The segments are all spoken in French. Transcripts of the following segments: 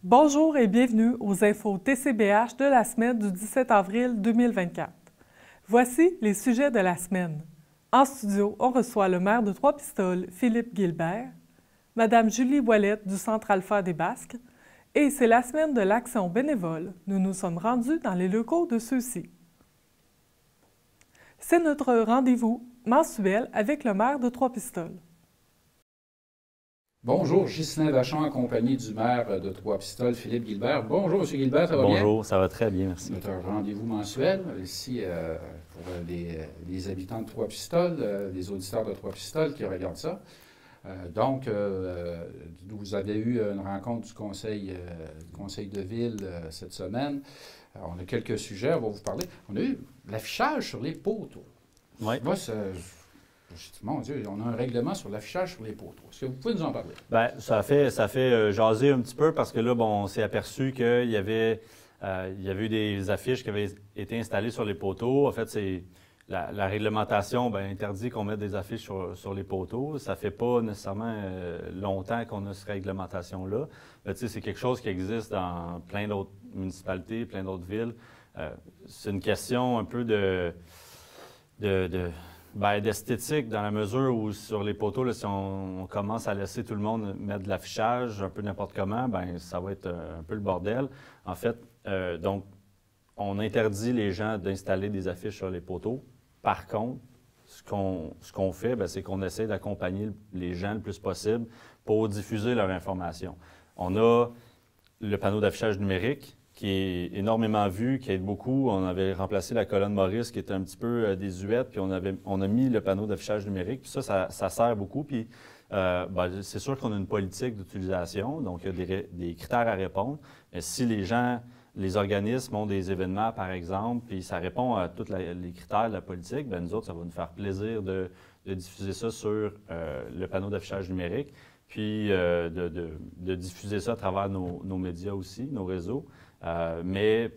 Bonjour et bienvenue aux infos TCBH de la semaine du 17 avril 2024. Voici les sujets de la semaine. En studio, on reçoit le maire de Trois-Pistoles, Philippe Guilbert, Madame Julie Ouellette du Centre Alpha des Basques, et c'est la semaine de l'action bénévole. Nous nous sommes rendus dans les locaux de ceux-ci. C'est notre rendez-vous mensuel avec le maire de Trois-Pistoles. Bonjour, Ghislain Vachon, accompagné du maire de Trois-Pistoles, Philippe Guilbert. Bonjour, M. Guilbert, ça va bien? Bonjour, ça va très bien, merci. Notre rendez-vous mensuel, ici, pour les habitants de Trois-Pistoles, les auditeurs de Trois-Pistoles qui regardent ça. Vous avez eu une rencontre du conseil de ville cette semaine. On a quelques sujets, on va vous parler. On a eu l'affichage sur les poteaux. Oui. Moi, mon Dieu, on a un règlement sur l'affichage sur les poteaux. Est-ce que vous pouvez nous en parler? Bien, ça fait jaser un petit peu parce que là, bon, on s'est aperçu qu'il y avait eu des affiches qui avaient été installées sur les poteaux. En fait, c'est la réglementation interdit qu'on mette des affiches sur les poteaux. Ça fait pas nécessairement longtemps qu'on a cette réglementation-là. C'est quelque chose qui existe dans plein d'autres municipalités, plein d'autres villes. C'est une question un peu d'esthétique, dans la mesure où sur les poteaux, là, si on commence à laisser tout le monde mettre de l'affichage un peu n'importe comment, ça va être un peu le bordel. En fait, donc, on interdit les gens d'installer des affiches sur les poteaux. Par contre, ce qu'on fait, c'est qu'on essaie d'accompagner les gens le plus possible pour diffuser leur information. On a le panneau d'affichage numérique, qui est énormément vu, qui aide beaucoup. On avait remplacé la colonne Maurice, qui était un petit peu désuète, puis on a mis le panneau d'affichage numérique. Puis ça sert beaucoup. Puis c'est sûr qu'on a une politique d'utilisation, donc il y a des critères à répondre. Mais si les organismes ont des événements, par exemple, puis ça répond à tous les critères de la politique, nous autres, ça va nous faire plaisir de diffuser ça sur le panneau d'affichage numérique, puis de diffuser ça à travers nos médias aussi, nos réseaux. Mais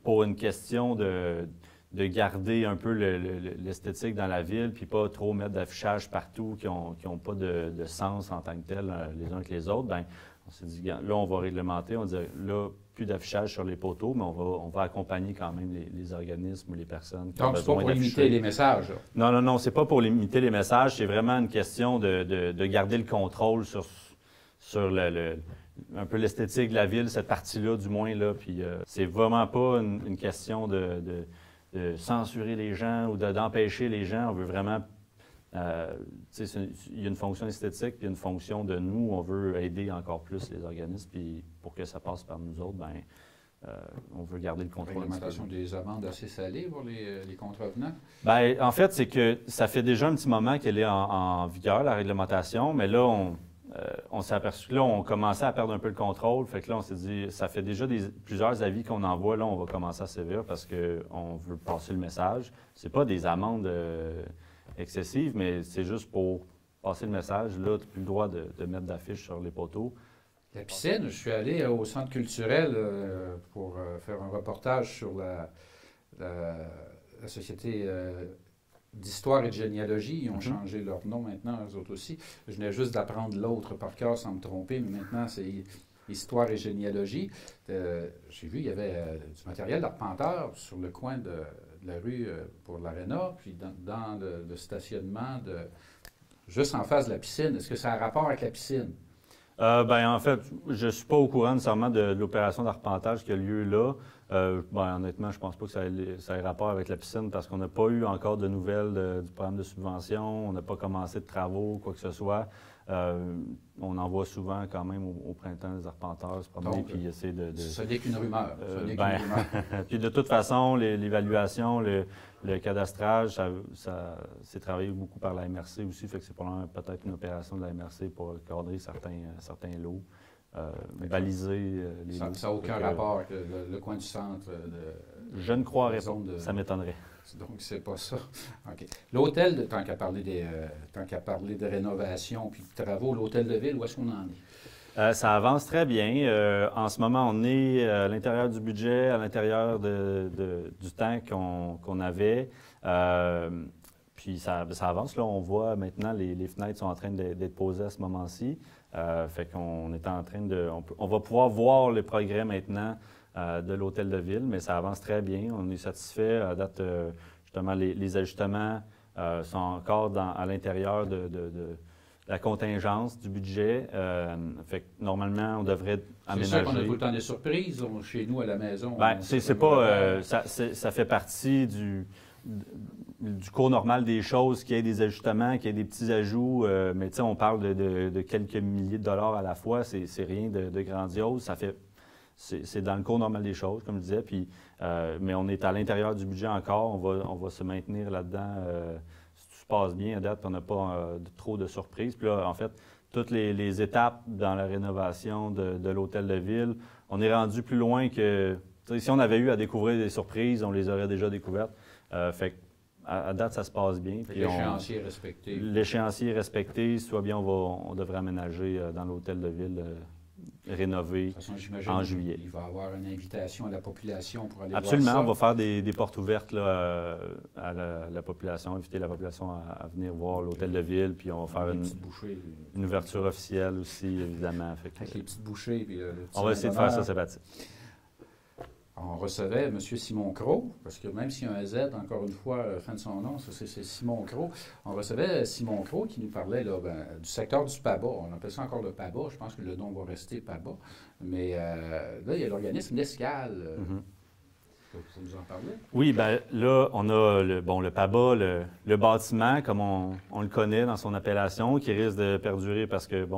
pour une question de garder un peu l'esthétique dans la ville, puis pas trop mettre d'affichage partout qui ont pas de sens en tant que tel les uns que les autres, on s'est dit, là, on va réglementer, on dit, là, plus d'affichage sur les poteaux, mais on va accompagner quand même les organismes ou les personnes qui ont besoin d'afficher. Donc, c'est pas pour limiter les messages, là. Non, c'est pas pour limiter les messages, c'est vraiment une question de garder le contrôle sur un peu l'esthétique de la ville, cette partie-là, du moins, là. Puis c'est vraiment pas une question de censurer les gens ou d'empêcher les gens. On veut vraiment... il y a une fonction esthétique puis une fonction de nous. On veut aider encore plus les organismes. Puis pour que ça passe par nous autres, on veut garder le contrôle. Réglementation des amendes assez salées pour les contrevenants? En fait, c'est que ça fait déjà un petit moment qu'elle est en vigueur, la réglementation, mais là, on s'est aperçu que là, on commençait à perdre un peu le contrôle. Fait que là, on s'est dit, ça fait déjà plusieurs avis qu'on envoie. Là, on va commencer à sévir parce qu'on veut passer le message. C'est pas des amendes excessives, mais c'est juste pour passer le message. Là, tu n'as plus le droit de mettre d'affiches sur les poteaux. La piscine, je suis allé au centre culturel pour faire un reportage sur la société d'histoire et de généalogie. Ils ont changé leur nom maintenant, eux autres aussi. Je venais juste d'apprendre l'autre par cœur sans me tromper, mais maintenant, c'est histoire et généalogie. J'ai vu, il y avait du matériel d'arpenteur sur le coin de la rue pour l'Arena, puis dans le stationnement, juste en face de la piscine. Est-ce que ça a rapport avec la piscine? En fait, je ne suis pas au courant nécessairement de l'opération d'arpentage qui a lieu là. Honnêtement, je pense pas que ça ait rapport avec la piscine parce qu'on n'a pas eu encore de nouvelles du programme de subvention. On n'a pas commencé de travaux, quoi que ce soit. On en voit souvent quand même au printemps des arpenteurs se promener puis essayer de... Ce n'est qu'une rumeur. Puis de toute façon, l'évaluation, le cadastrage, ça c'est travaillé beaucoup par la MRC aussi, fait que c'est probablement peut-être une opération de la MRC pour cadrer certains lots, baliser les lots. Ça n'a aucun rapport avec le coin du centre Je ne croirais pas, ça m'étonnerait. Donc, c'est pas ça. OK. L'hôtel, tant qu'à parler de rénovation puis de travaux, l'hôtel de ville, où est-ce qu'on en est? Ça avance très bien. En ce moment, on est à l'intérieur du budget, à l'intérieur du temps qu'on avait. Puis ça avance. Là, on voit maintenant les fenêtres sont en train d'être posées à ce moment-ci. Fait qu'on est en train de... On va pouvoir voir le progrès maintenant de l'hôtel de ville, mais ça avance très bien. On est satisfait. À date, justement, les ajustements sont encore à l'intérieur de la contingence du budget. Fait que normalement, on devrait aménager. C'est ça qu'on a tout le temps des surprises chez nous à la maison. Bien, c'est pas... ça fait partie du cours normal des choses, qu'il y ait des ajustements, qu'il y ait des petits ajouts. Mais tu sais, on parle de quelques milliers de dollars à la fois. C'est rien de grandiose. C'est dans le cours normal des choses, comme je disais. Puis, mais on est à l'intérieur du budget encore. On va se maintenir là-dedans. Si tout se passe bien à date, on n'a pas trop de surprises. Puis là, en fait, toutes les étapes dans la rénovation de l'hôtel de ville, on est rendu plus loin que... Si on avait eu à découvrir des surprises, on les aurait déjà découvertes. Fait à date, ça se passe bien. L'échéancier est respecté. L'échéancier est respecté. Si tout va bien, on devrait aménager dans l'hôtel de ville rénové en juillet. Il va y avoir une invitation à la population pour aller Absolument, voir ça. on va faire des portes ouvertes là, à la population, inviter la population à venir voir l'hôtel de ville, puis on va faire une ouverture officielle aussi, évidemment. Avec les petites bouchées. Puis, on va essayer de faire ça, Sébastien. On recevait M. Simon Cros, parce que même s'il y a un Z, encore une fois, fin de son nom, c'est Simon Cros. On recevait Simon Cros qui nous parlait là, du secteur du PABA. On appelle ça encore le PABA. Je pense que le nom va rester PABA. Mais là, il y a l'organisme L'Escale. Vous nous en parlez? Oui, bien là, on a le PABA, le bâtiment, comme on le connaît dans son appellation, qui risque de perdurer parce que,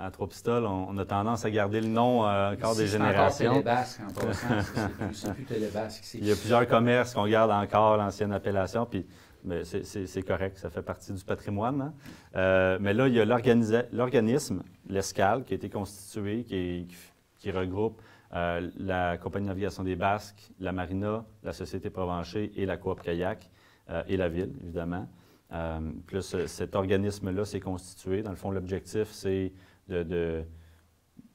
à Trois-Pistoles, on a tendance à garder le nom encore des générations. C'est encore Télébasque, en passant. C'est plus Télébasque ici. Il y a plusieurs commerces qu'on garde encore l'ancienne appellation, puis c'est correct, ça fait partie du patrimoine. Hein? Mais là, il y a l'organisme, l'Escale, qui a été constitué, qui regroupe la Compagnie de navigation des Basques, la Marina, la Société Provencher et la Coop Kayak et la Ville, évidemment. Plus cet organisme-là s'est constitué. Dans le fond, l'objectif, c'est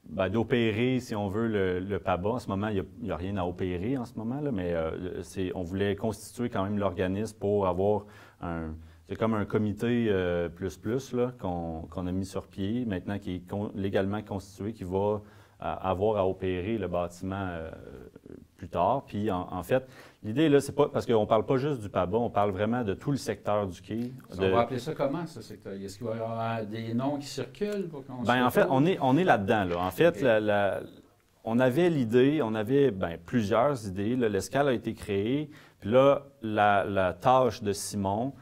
d'opérer, si on veut, le PABA. En ce moment, il n'y a rien à opérer en ce moment, là, mais on voulait constituer quand même l'organisme pour avoir c'est comme un comité plus là, qu'on a mis sur pied, maintenant qui est légalement constitué, qui va avoir à opérer le bâtiment plus tard. Puis, en fait, l'idée, là, c'est pas... Parce qu'on ne parle pas juste du PABA, on parle vraiment de tout le secteur du quai. On va appeler ça comment, ce secteur? Est-ce qu'il va y avoir des noms qui circulent pour qu'on en fait, on est là-dedans, là. En fait, on avait l'idée, on avait plusieurs idées. L'Escale a été créée. Puis là, la tâche de Simon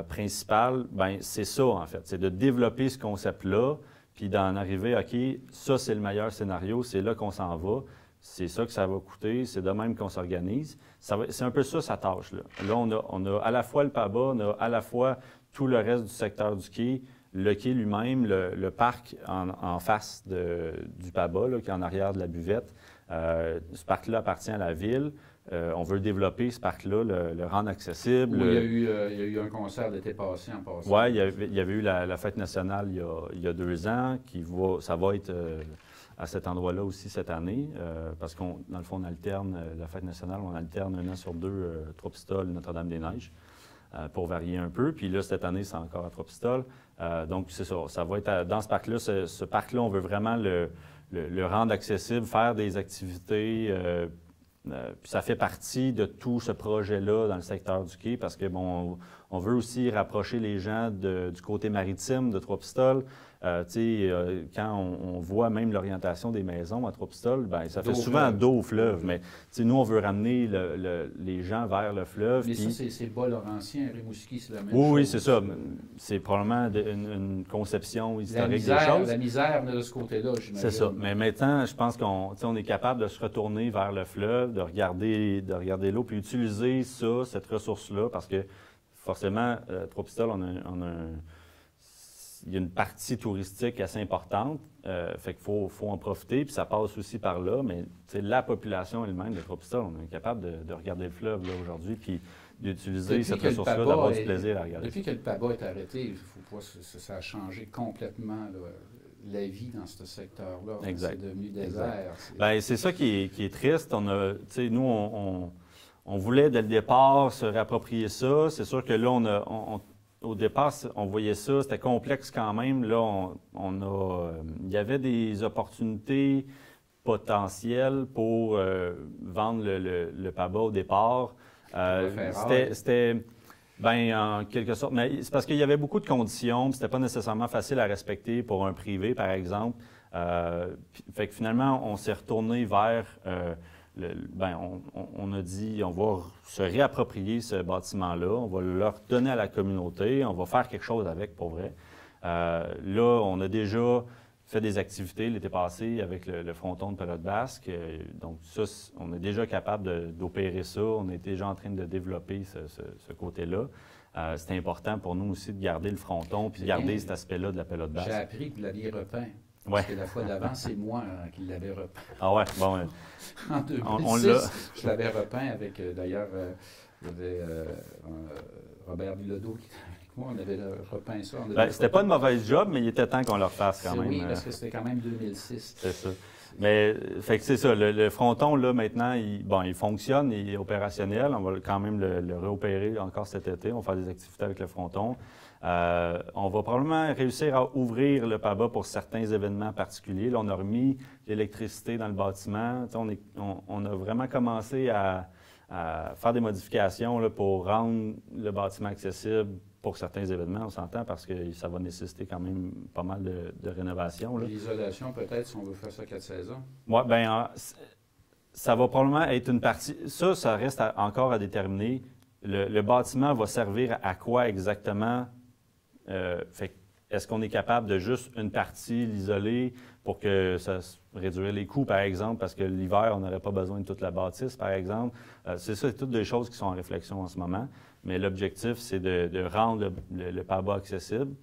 principale, c'est ça, en fait. C'est de développer ce concept-là, puis d'en arriver, OK, ça, c'est le meilleur scénario, c'est là qu'on s'en va, c'est ça que ça va coûter, c'est de même qu'on s'organise. C'est un peu ça, sa tâche. Là, on a à la fois le PABA, on a à la fois tout le reste du secteur du quai, le quai lui-même, le parc en face du PABA, là, qui est en arrière de la buvette. Ce parc-là appartient à la ville. On veut développer ce parc-là, le rendre accessible. Il y a eu un concert l'été passé en passant. Oui, il y avait eu la fête nationale il y a 2 ans, ça va être à cet endroit-là aussi cette année, parce qu'on, dans le fond, on alterne la fête nationale, on alterne 1 an sur 2 Trois-Pistoles, Notre-Dame-des-Neiges, pour varier un peu. Puis là, cette année, c'est encore à Trois-Pistoles. Donc, c'est ça va être dans ce parc-là. Ce parc-là, on veut vraiment le rendre accessible, faire des activités. Puis ça fait partie de tout ce projet-là dans le secteur du quai parce que, on veut aussi rapprocher les gens du côté maritime de Trois-Pistoles. Quand on voit même l'orientation des maisons à Trois-Pistoles, ça fait souvent dos au fleuve. Mais nous, on veut ramener les gens vers le fleuve. Mais ça, c'est Bas-Laurentien, Rimouski, c'est la même chose. Oui, c'est ça. C'est c'est probablement une conception historique des choses. La misère de ce côté-là, j'imagine. C'est ça. Mais maintenant, je pense qu'on est capable de se retourner vers le fleuve, de regarder l'eau, puis utiliser cette ressource-là, parce que forcément, Trois-Pistoles, il y a une partie touristique assez importante, fait qu'il faut en profiter, puis ça passe aussi par là, mais la population elle-même de Trois-Pistoles, on est capable de regarder le fleuve là aujourd'hui, puis d'utiliser cette ressource-là, d'avoir du plaisir à regarder. Depuis que le PABA est arrêté, ça a changé complètement la vie dans ce secteur-là. Exact. C'est devenu désert. C'est ça qui est triste. Nous, on voulait dès le départ se réapproprier ça. C'est sûr que là, au départ, on voyait ça, c'était complexe quand même. Là, il y avait des opportunités potentielles pour vendre le PABA au départ. C'était en quelque sorte, mais c'est parce qu'il y avait beaucoup de conditions, c'était pas nécessairement facile à respecter pour un privé, par exemple. Fait que finalement, on s'est retourné vers on a dit, on va se réapproprier ce bâtiment-là, on va le redonner à la communauté, on va faire quelque chose avec, pour vrai. Là, on a déjà fait des activités l'été passé avec le fronton de Pelote Basque. Donc ça, on est déjà capable d'opérer ça. On est déjà en train de développer ce côté-là. C'est important pour nous aussi de garder le fronton puis de garder cet aspect-là de la Pelote Basque. J'ai appris que vous l'aviez repeint. Ouais. Parce que la fois d'avant, c'est moi qui l'avais repeint. Ah ouais, bon. En 2006, je l'avais repeint avec, d'ailleurs, il y avait Robert Bilodeau qui était avec moi. On avait repeint ça. C'était pas une mauvaise job, mais il était temps qu'on le refasse quand même. Oui, parce que c'était quand même 2006. C'est ça. Mais, fait que c'est ça, le fronton, là, maintenant, il fonctionne, il est opérationnel. On va quand même le réopérer encore cet été. On va faire des activités avec le fronton. On va probablement réussir à ouvrir le PABA pour certains événements particuliers. Là, on a remis l'électricité dans le bâtiment. On a vraiment commencé à faire des modifications là, pour rendre le bâtiment accessible pour certains événements, on s'entend, parce que ça va nécessiter quand même pas mal de rénovation. L'isolation, peut-être, si on veut faire ça 4 saisons? Oui, bien, ça va probablement être une partie. Ça reste encore à déterminer. Le bâtiment va servir à quoi exactement? Est-ce qu'on est capable de juste une partie l'isoler pour que ça réduire les coûts, par exemple, parce que l'hiver, on n'aurait pas besoin de toute la bâtisse, par exemple? C'est toutes des choses qui sont en réflexion en ce moment. Mais l'objectif, c'est de rendre le PABA accessible,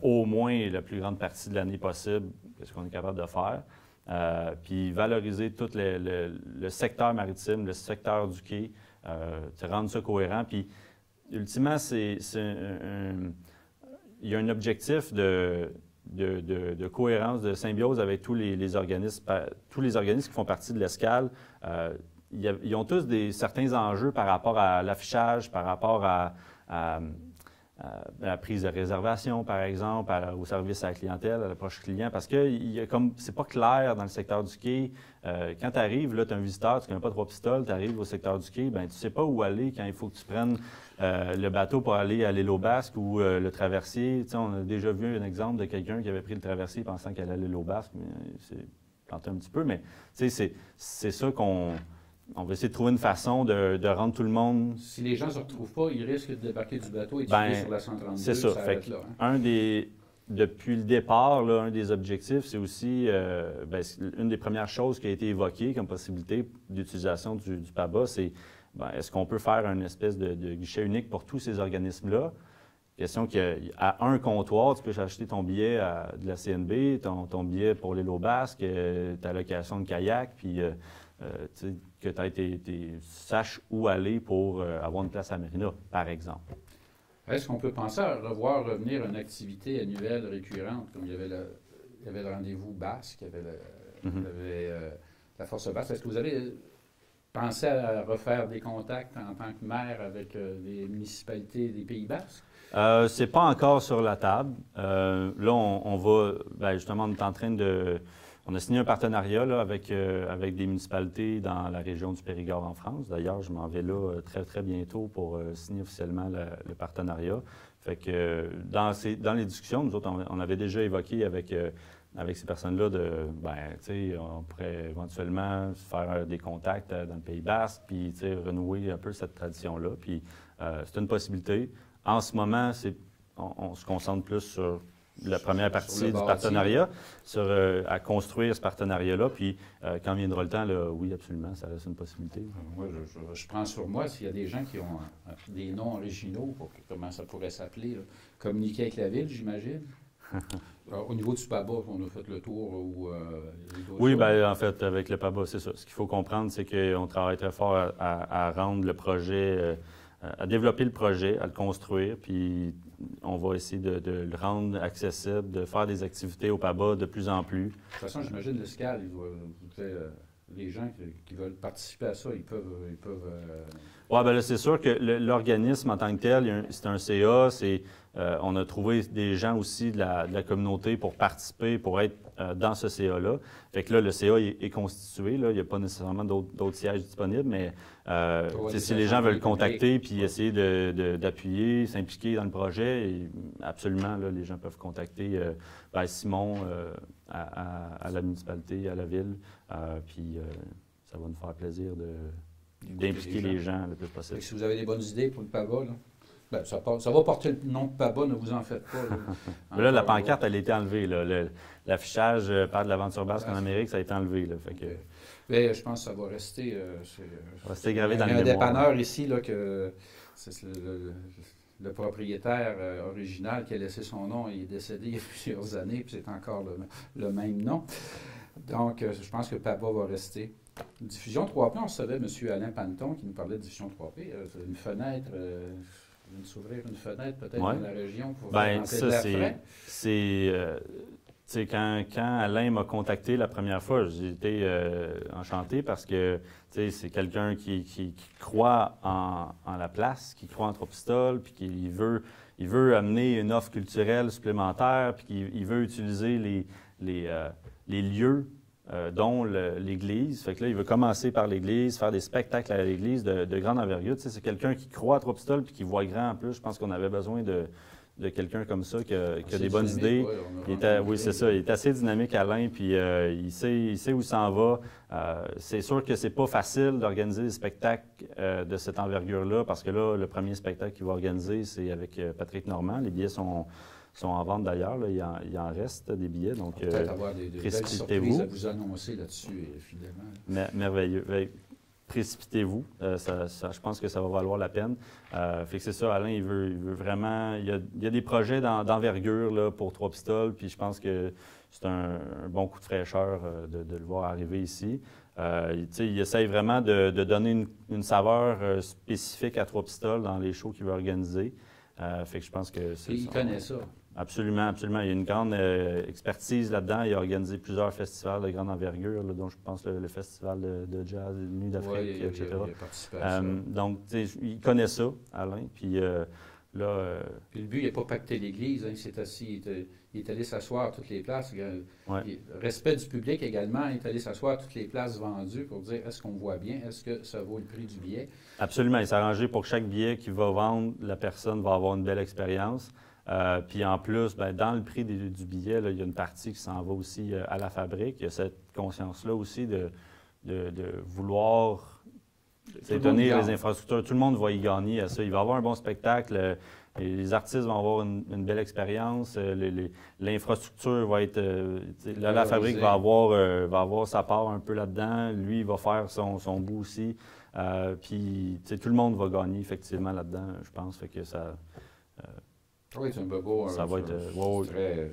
au moins la plus grande partie de l'année possible, ce qu'on est capable de faire. Puis valoriser tout le secteur maritime, le secteur du quai, rendre ça cohérent. Puis, ultimement, il y a un objectif de cohérence, de symbiose avec tous les organismes qui font partie de l'escale. Ils ont tous certains enjeux par rapport à l'affichage, par rapport à la prise de réservation, par exemple, au service à la clientèle, à l'approche client, parce que c'est pas clair dans le secteur du quai. Quand tu arrives, là, tu es un visiteur, tu ne connais pas Trois-Pistoles, tu arrives au secteur du quai, bien, tu ne sais pas où aller quand il faut que tu prennes le bateau pour aller à l'île aux Basques ou le traversier. Tu sais, on a déjà vu un exemple de quelqu'un qui avait pris le traversier pensant qu'elle allait à l'île aux Basques, mais c'est planté un petit peu, mais tu sais, c'est ça qu'on va essayer de trouver une façon de rendre tout le monde... Si les gens ne se retrouvent pas, ils risquent de débarquer du bateau et de filer sur la 132. C'est ça. Fait là, hein? Depuis le départ, là, un des objectifs, c'est aussi une des premières choses qui a été évoquée comme possibilité d'utilisation du PABA, c'est est-ce qu'on peut faire une espèce de guichet unique pour tous ces organismes-là? Question qu'à un comptoir, tu peux acheter ton billet de la CNB, ton billet pour l'île aux Basques, ta location de kayak, puis que tu saches où aller pour avoir une place à Marina, par exemple. Est-ce qu'on peut penser à revenir une activité annuelle récurrente, comme il y avait le rendez-vous basque, il y avait la force basque? Est-ce que vous avez pensé à refaire des contacts en tant que maire avec les municipalités des Pays basques? C'est pas encore sur la table. Là, on va, justement, on est en train on a signé un partenariat là, avec des municipalités dans la région du Périgord en France. D'ailleurs, je m'en vais là très, très bientôt pour signer officiellement le partenariat. Fait que dans les discussions, nous autres, on avait déjà évoqué avec ces personnes-là on pourrait éventuellement faire des contacts dans le Pays basque, puis renouer un peu cette tradition-là. Puis c'est une possibilité. En ce moment, on se concentre plus sur la première partie du partenariat, à construire ce partenariat-là. Puis, quand viendra le temps, là, oui, absolument, ça reste une possibilité. Moi, je prends sur moi, s'il y a des gens qui ont des noms originaux, comment ça pourrait s'appeler, communiquer avec la ville, j'imagine. Alors, au niveau du PABA, on a fait le tour oui, bien, en fait, avec le PABA, c'est ça. Ce qu'il faut comprendre, c'est qu'on travaille très fort à rendre le projet... à développer le projet, à le construire, puis on va essayer de le rendre accessible, de faire des activités au PABA de plus en plus. De toute façon, j'imagine l'escale, les gens qui veulent participer à ça, ils peuvent Oui, bien là, c'est sûr que l'organisme en tant que tel, c'est un CA, on a trouvé des gens aussi de la communauté pour participer, pour être dans ce CA-là. Fait que là, le CA est constitué, là, il n'y a pas nécessairement d'autres sièges disponibles, mais si les gens veulent contacter puis essayer d'appuyer, s'impliquer dans le projet, absolument, là, les gens peuvent contacter Simon à la municipalité, à la ville, puis ça va nous faire plaisir d'impliquer les gens le plus possible. Si vous avez des bonnes idées pour le PABA, là, ben, ça va porter le nom de PABA, ne vous en faites pas. Là, la pancarte, elle a été enlevée. L'affichage par de l'aventure basque en Amérique, ça a été enlevé. Là, fait que... Mais je pense que ça va rester... rester gravé dans les mémoires. Il y a un dépanneur ici, là, que c'est le propriétaire original qui a laissé son nom, il est décédé il y a plusieurs années, puis c'est encore le même nom. Donc, je pense que PABA va rester. Diffusion 3P, on savait, M. Alain Panton, qui nous parlait de Diffusion 3P, une fenêtre, s'ouvrir une fenêtre peut-être dans la région pour faire rentrer de l'air frais. Quand Alain m'a contacté la première fois, j'ai été enchanté parce que c'est quelqu'un qui croit en la place, qui croit en Trois-Pistoles, puis qui veut amener une offre culturelle supplémentaire, puis qui veut utiliser les lieux dont l'Église. Fait que là, il veut commencer par l'Église, faire des spectacles à l'Église de grande envergure. C'est quelqu'un qui croit à Trois-Pistoles puis qui voit grand en plus. Je pense qu'on avait besoin de quelqu'un comme ça qui a des bonnes idées. Oui, c'est ça. Il est assez dynamique, Alain, puis il sait où il s'en va. C'est sûr que c'est pas facile d'organiser des spectacles de cette envergure-là parce que là, le premier spectacle qu'il va organiser, c'est avec Patrick Normand. Les billets sont en vente d'ailleurs. Il en reste des billets. Donc, peut-être avoir des belles surprises à vous annoncer là-dessus, évidemment. Merveilleux. Précipitez-vous. Je pense que ça va valoir la peine. Fait que c'est ça, Alain, il veut vraiment... Il y a des projets d'envergure là, pour Trois-Pistoles, puis je pense que c'est un bon coup de fraîcheur de le voir arriver ici. Il essaye vraiment de donner une saveur spécifique à Trois-Pistoles dans les shows qu'il veut organiser. Fait que je pense que c'est... Il connaît ça. Absolument, absolument. Il y a une grande expertise là-dedans. Il a organisé plusieurs festivals de grande envergure, là, dont je pense le festival de jazz, Nuit d'Afrique, etc. Il a participé à ça. Donc, il connaît ça, Alain. Puis là... Puis le but, il n'a pas pacté l'Église. Hein. Il s'est assis, il est allé s'asseoir à toutes les places. Respect du public également. Il est allé s'asseoir à toutes les places vendues pour dire est-ce qu'on voit bien, est-ce que ça vaut le prix du billet. Absolument. Il s'est arrangé pour que chaque billet qu'il va vendre, la personne va avoir une belle expérience. Puis en plus, dans le prix du billet, là, il y a une partie qui s'en va aussi à la fabrique. Il y a cette conscience-là aussi de vouloir donner les infrastructures. Tout le monde va y gagner à ça. Il va avoir un bon spectacle. Les artistes vont avoir une belle expérience. L'infrastructure va être... la fabrique va avoir sa part un peu là-dedans. Lui, il va faire son bout aussi. Puis tout le monde va gagner effectivement là-dedans, je pense. Fait que ça... oui, c'est un peu beau. Ça va être... très...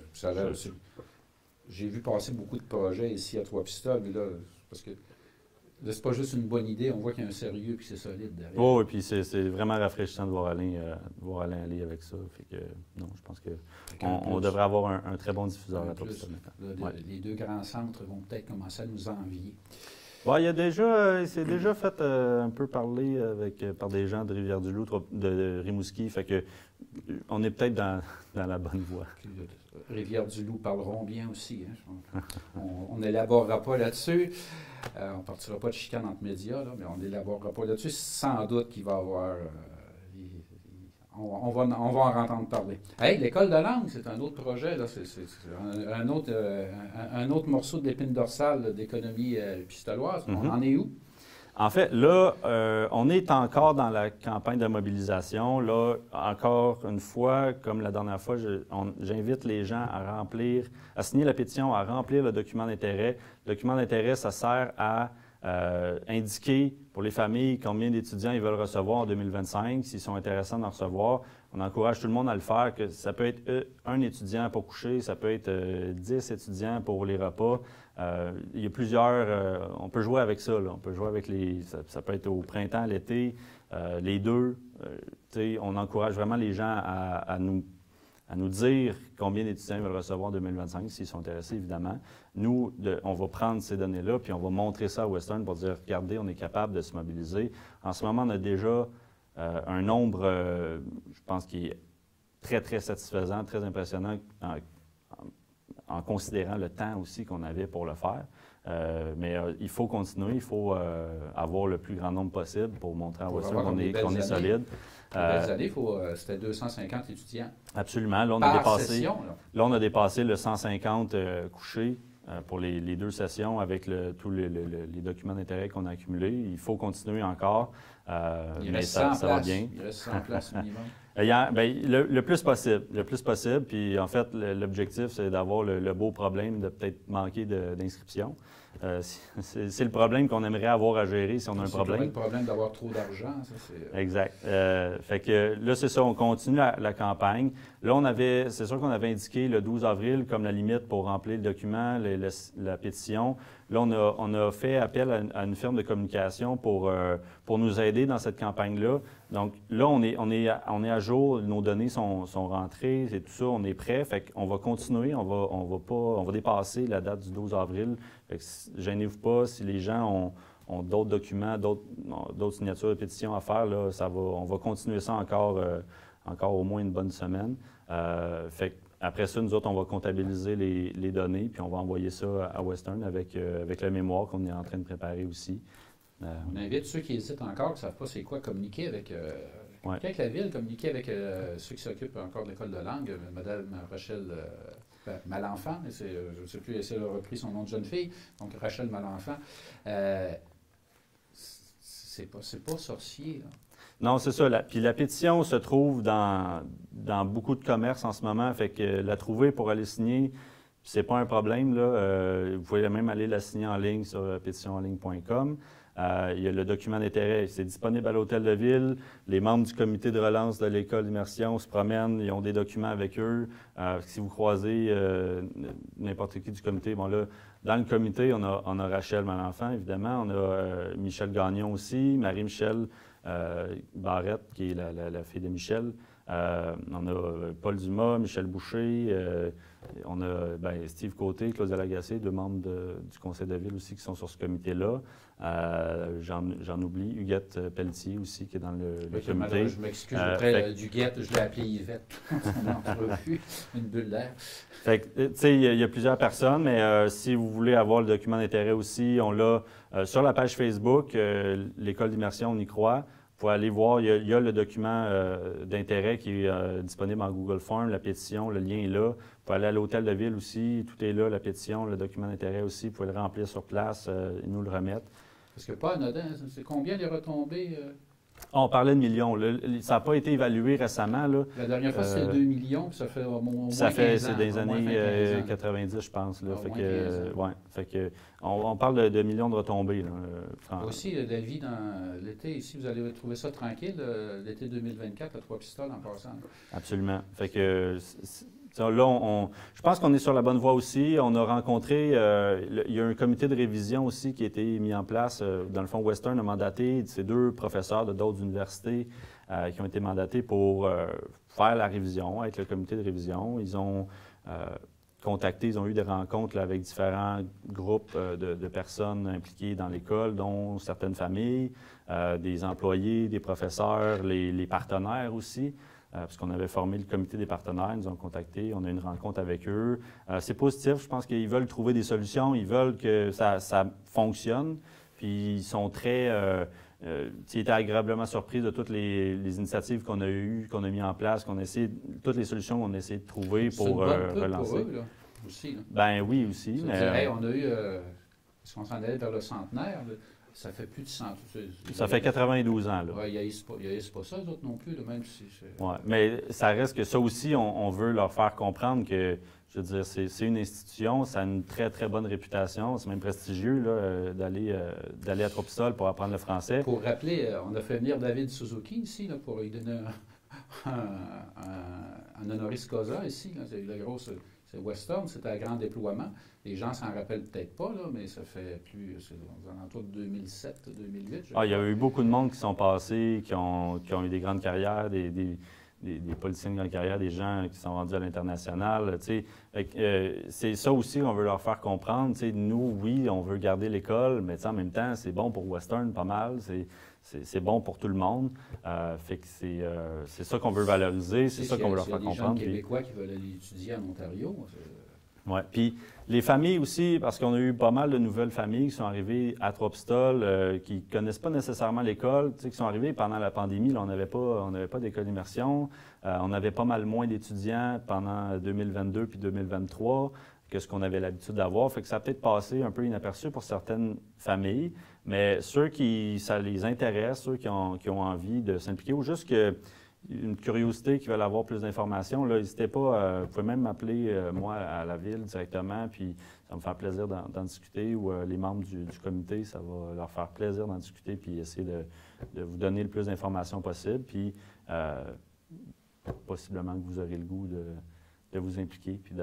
J'ai vu passer beaucoup de projets ici à Trois-Pistoles, mais là, parce que là, c'est pas juste une bonne idée, on voit qu'il y a un sérieux et c'est solide derrière. Oui, puis c'est vraiment rafraîchissant de voir Alain aller avec ça. Fait que, non, je pense qu'on devrait avoir un très bon diffuseur à Trois-Pistoles maintenant. Les deux grands centres vont peut-être commencer à nous envier. Ouais, c'est déjà fait un peu parler par des gens de Rivière-du-Loup, de Rimouski, fait que on est peut-être dans la bonne voie. Rivière-du-Loup parleront bien aussi. Hein. On n'élaborera pas là-dessus. On ne partira pas de chicane entre médias, là, mais on n'élaborera pas là-dessus. Sans doute qu'il va y avoir... on va en entendre parler. Hey, l'école de langue, c'est un autre projet. Là. C'est un autre morceau de l'épine dorsale d'économie pistoloise. On en est où? En fait, là, on est encore dans la campagne de mobilisation. Là, encore une fois, comme la dernière fois, j'invite les gens à signer la pétition, à remplir le document d'intérêt. Le document d'intérêt, ça sert à indiquer pour les familles combien d'étudiants ils veulent recevoir en 2025, s'ils sont intéressants d'en recevoir. On encourage tout le monde à le faire, que ça peut être un étudiant pour coucher, ça peut être 10 étudiants pour les repas. Il y a plusieurs... on peut jouer avec ça, là. On peut jouer avec ça peut être au printemps, l'été, les deux. On encourage vraiment les gens à à nous dire combien d'étudiants ils veulent recevoir en 2025, s'ils sont intéressés, évidemment. Nous, on va prendre ces données-là, puis on va montrer ça à Western pour dire, regardez, on est capable de se mobiliser. En ce moment, on a déjà un nombre, je pense, qui est très, très satisfaisant, très impressionnant en considérant le temps aussi qu'on avait pour le faire. Mais il faut continuer, il faut avoir le plus grand nombre possible pour montrer à Western qu'on est solide. C'était 250 étudiants. Absolument. Là, on a dépassé le 150 couchés pour les 2 sessions avec tous les documents d'intérêt qu'on a accumulés. Il faut continuer encore, mais ça va bien. Il reste 100 places minimum. Le plus possible. Puis en fait, l'objectif, c'est d'avoir le beau problème de peut-être manquer d'inscriptions. C'est le problème qu'on aimerait avoir à gérer si on a un problème. C'est le problème d'avoir trop d'argent. Exact. Fait que là, c'est ça, on continue la campagne. Là, c'est sûr qu'on avait indiqué le 12 avril comme la limite pour remplir le document, la pétition. Là, on a fait appel à une firme de communication pour nous aider dans cette campagne-là. Donc là, on est à jour, nos données sont rentrées, c'est tout ça, on est prêt. Fait qu'on va continuer, on va dépasser la date du 12 avril. Fait que gênez-vous pas, si les gens ont d'autres documents, d'autres signatures de pétition à faire, là, on va continuer ça encore au moins une bonne semaine. Fait après ça, nous autres, on va comptabiliser les données, puis on va envoyer ça à Western avec le mémoire qu'on est en train de préparer aussi. On invite ceux qui hésitent encore, qui ne savent pas c'est quoi, communiquer avec la ville, communiquer avec ceux qui s'occupent encore de l'école de langue, Mme Rachel Malenfant, je ne sais plus si elle a repris son nom de jeune fille, donc Rachel Malenfant. C'est pas sorcier, là. Non, c'est ça. Puis la pétition se trouve dans beaucoup de commerces en ce moment, fait que la trouver pour aller signer, c'est pas un problème, là. Vous pouvez même aller la signer en ligne sur pétitionenligne.com. Il y a le document d'intérêt, c'est disponible à l'hôtel de ville. Les membres du comité de relance de l'école d'immersion se promènent, ils ont des documents avec eux. Si vous croisez n'importe qui du comité, bon là, dans le comité, on a Rachel Malenfant, évidemment, on a Michel Gagnon aussi, Marie-Michel Barrette, qui est la fille de Michel. On a Paul Dumas, Michel Boucher, on a Steve Côté, Claudia Lagacé, 2 membres du conseil de ville aussi qui sont sur ce comité-là. J'en oublie, Huguette Pelletier aussi qui est dans le comité. Je m'excuse auprès d'Huguette, je l'ai appelée Yvette. On a entrevu une bulle d'air. Fait que, tu sais, il y a plusieurs personnes, mais si vous voulez avoir le document d'intérêt aussi, on l'a sur la page Facebook, l'école d'immersion, on y croit. Vous pouvez aller voir, il y a le document d'intérêt qui est disponible en Google Form, la pétition, le lien est là. Vous pouvez aller à l'hôtel de ville aussi, tout est là, la pétition, le document d'intérêt aussi. Vous pouvez le remplir sur place et nous le remettre. Parce que pas anodin, c'est combien les retombées? On parlait de millions. Ça n'a pas été évalué récemment. Là. La dernière fois, c'était 2 millions, puis ça fait au moins 15 ans. C'est des années 90, je pense. Là. Fait que, on parle de millions de retombées. Là, aussi, la vie dans l'été, ici, vous allez trouver ça tranquille, l'été 2024, à Trois-Pistoles en passant. Absolument. Fait que... Là, je pense qu'on est sur la bonne voie aussi. On a rencontré, il y a un comité de révision aussi qui a été mis en place. Dans le fond, Western a mandaté ces 2 professeurs de d'autres universités qui ont été mandatés pour faire la révision, être le comité de révision. Ils ont contacté, ils ont eu des rencontres là, avec différents groupes de personnes impliquées dans l'école, dont certaines familles, des employés, des professeurs, les partenaires aussi. Parce qu'on avait formé le comité des partenaires, ils nous ont contactés, on a eu une rencontre avec eux. C'est positif, je pense qu'ils veulent trouver des solutions, ils veulent que ça fonctionne, puis ils sont très... ils étaient agréablement surpris de toutes les initiatives qu'on a eues, qu'on a mis en place, toutes les solutions qu'on a essayé de trouver pour relancer. Pour eux, là, aussi. Là. Ben oui, aussi. Mais... on a eu... Est-ce qu'on s'en allait vers le centenaire? Là? Ça fait plus de 100 ans. Ça fait 92 ans, là. Oui, ils n'haïssent pas ça, les autres non plus, là, même si... Oui, mais ça reste que ça aussi, on veut leur faire comprendre que, je veux dire, c'est une institution, ça a une très, très bonne réputation, c'est même prestigieux, là, d'aller à Trois-Pistoles pour apprendre le français. Pour rappeler, on a fait venir David Suzuki ici, là, pour lui donner un honoris causa ici, là. C'est la grosse... C'est Western, c'était un grand déploiement. Les gens s'en rappellent peut-être pas, là, mais ça fait c'est aux alentours de 2007, 2008. Il y a eu beaucoup de monde qui sont passés, qui ont eu des grandes carrières, des politiciens de grande carrière, des gens qui sont rendus à l'international. C'est ça aussi qu'on veut leur faire comprendre. Nous, oui, on veut garder l'école, mais en même temps, c'est bon pour Western pas mal. C'est bon pour tout le monde. Fait que c'est ça qu'on veut valoriser, c'est ça qu'on veut leur faire comprendre. Il y a des jeunes Québécois qui veulent aller étudier en Ontario. Oui. Puis les familles aussi, parce qu'on a eu pas mal de nouvelles familles qui sont arrivées à Trois-Pistoles, qui ne connaissent pas nécessairement l'école, qui sont arrivées pendant la pandémie. Là, on n'avait pas d'école d'immersion. On avait pas mal moins d'étudiants pendant 2022 puis 2023 que ce qu'on avait l'habitude d'avoir. Fait que ça a peut-être passé un peu inaperçu pour certaines familles, mais ceux qui ça les intéresse, ceux qui ont envie de s'impliquer ou juste une curiosité, qui veulent avoir plus d'informations, n'hésitez pas, vous pouvez même m'appeler, moi, à la ville directement, puis ça va me faire plaisir d'en discuter, ou les membres du comité, ça va leur faire plaisir d'en discuter, puis essayer de vous donner le plus d'informations possible, puis possiblement que vous aurez le goût de vous impliquer, puis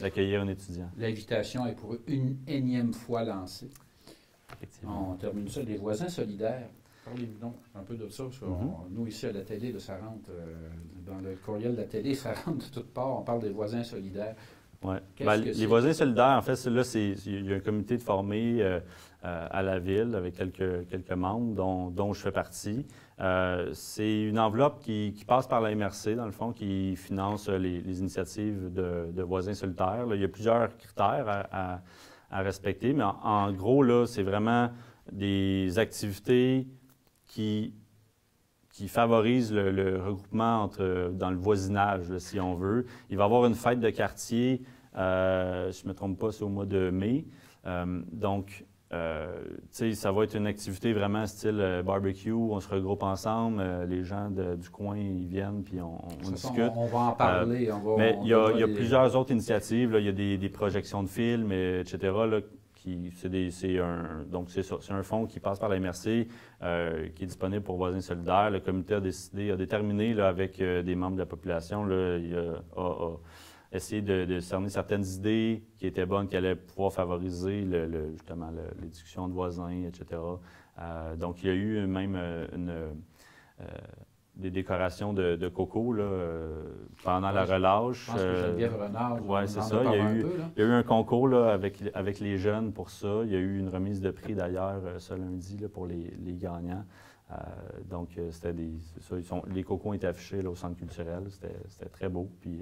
d'accueillir un étudiant. L'invitation est pour une énième fois lancée. Effectivement. On termine ça, les voisins solidaires. Parlez-nous donc un peu de ça. Parce que nous, ici, à la télé, ça rentre, dans le courriel de la télé, ça rentre de toutes parts. On parle des voisins solidaires. Oui. Les voisins solidaires, en fait, là, il y a un comité de formé à la ville avec quelques membres, dont je fais partie. C'est une enveloppe qui passe par la MRC, dans le fond, qui finance les initiatives de voisins solidaires. Là, il y a plusieurs critères à respecter, mais en gros, là, c'est vraiment des activités qui favorise le regroupement dans le voisinage, là, si on veut. Il va y avoir une fête de quartier, je ne me trompe pas, c'est au mois de mai. Donc, ça va être une activité vraiment style barbecue, on se regroupe ensemble, les gens du coin, ils viennent, puis on discute. On va en parler. Mais il y a plusieurs autres initiatives, là. Il y a des projections de films, etc., là, c'est un fonds qui passe par la MRC, qui est disponible pour voisins solidaires. Le comité a déterminé là, avec des membres de la population, là, il a essayé de cerner certaines idées qui étaient bonnes, qui allaient pouvoir favoriser justement les discussions de voisins, etc. Donc, il y a eu même des décorations de coco là, pendant la relâche. Je pense que Geneviève Renard, oui, c'est ça. Il y a eu un concours là, avec les jeunes pour ça. Il y a eu une remise de prix d'ailleurs ce lundi là, pour les gagnants. Donc, les cocos étaient affichés là, au centre culturel. C'était très beau. Puis,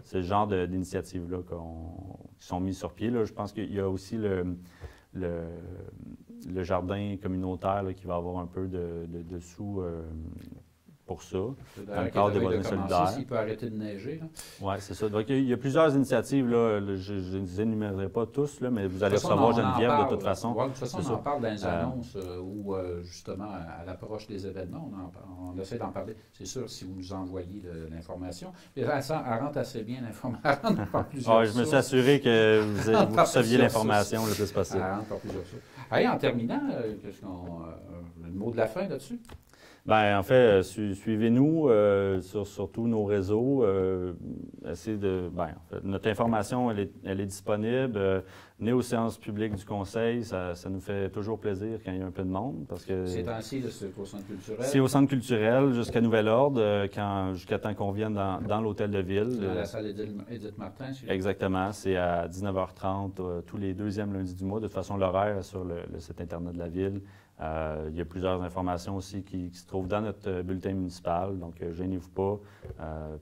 c'est le genre d'initiatives-là qui sont mises sur pied. Là. Je pense qu'il y a aussi le jardin communautaire là, qui va avoir un peu de sous pour ça, dans le cadre des voisins solidaires. S'il peut arrêter de neiger. Oui, c'est ça. Donc, il y a plusieurs initiatives. Là, je ne les énumérerai pas tous, là, mais vous allez recevoir Geneviève de toute façon. Ouais, de toute façon, on en parle dans les annonces ou justement à l'approche des événements, on essaie d'en parler. C'est sûr, si vous nous envoyez l'information. Elle rentre assez bien l'information. Elle rentre par plusieurs je me suis assuré que vous receviez l'information le plus possible. Elle rentre par plusieurs sources. Allez, en terminant, le mot de la fin là-dessus? Bien, en fait, suivez-nous sur tous nos réseaux. Notre information, elle est disponible. Venez aux séances publiques du Conseil. Ça nous fait toujours plaisir quand il y a un peu de monde. Parce que c'est ainsi, c'est au Centre culturel? C'est au Centre culturel jusqu'à nouvel ordre, jusqu'à temps qu'on vienne dans l'hôtel de ville. Dans la salle Édith Martin? Exactement. C'est à 19h30 tous les deuxièmes lundis du mois. De toute façon, l'horaire est sur le site Internet de la Ville. Il y a plusieurs informations aussi qui se trouvent dans notre bulletin municipal, donc gênez-vous pas.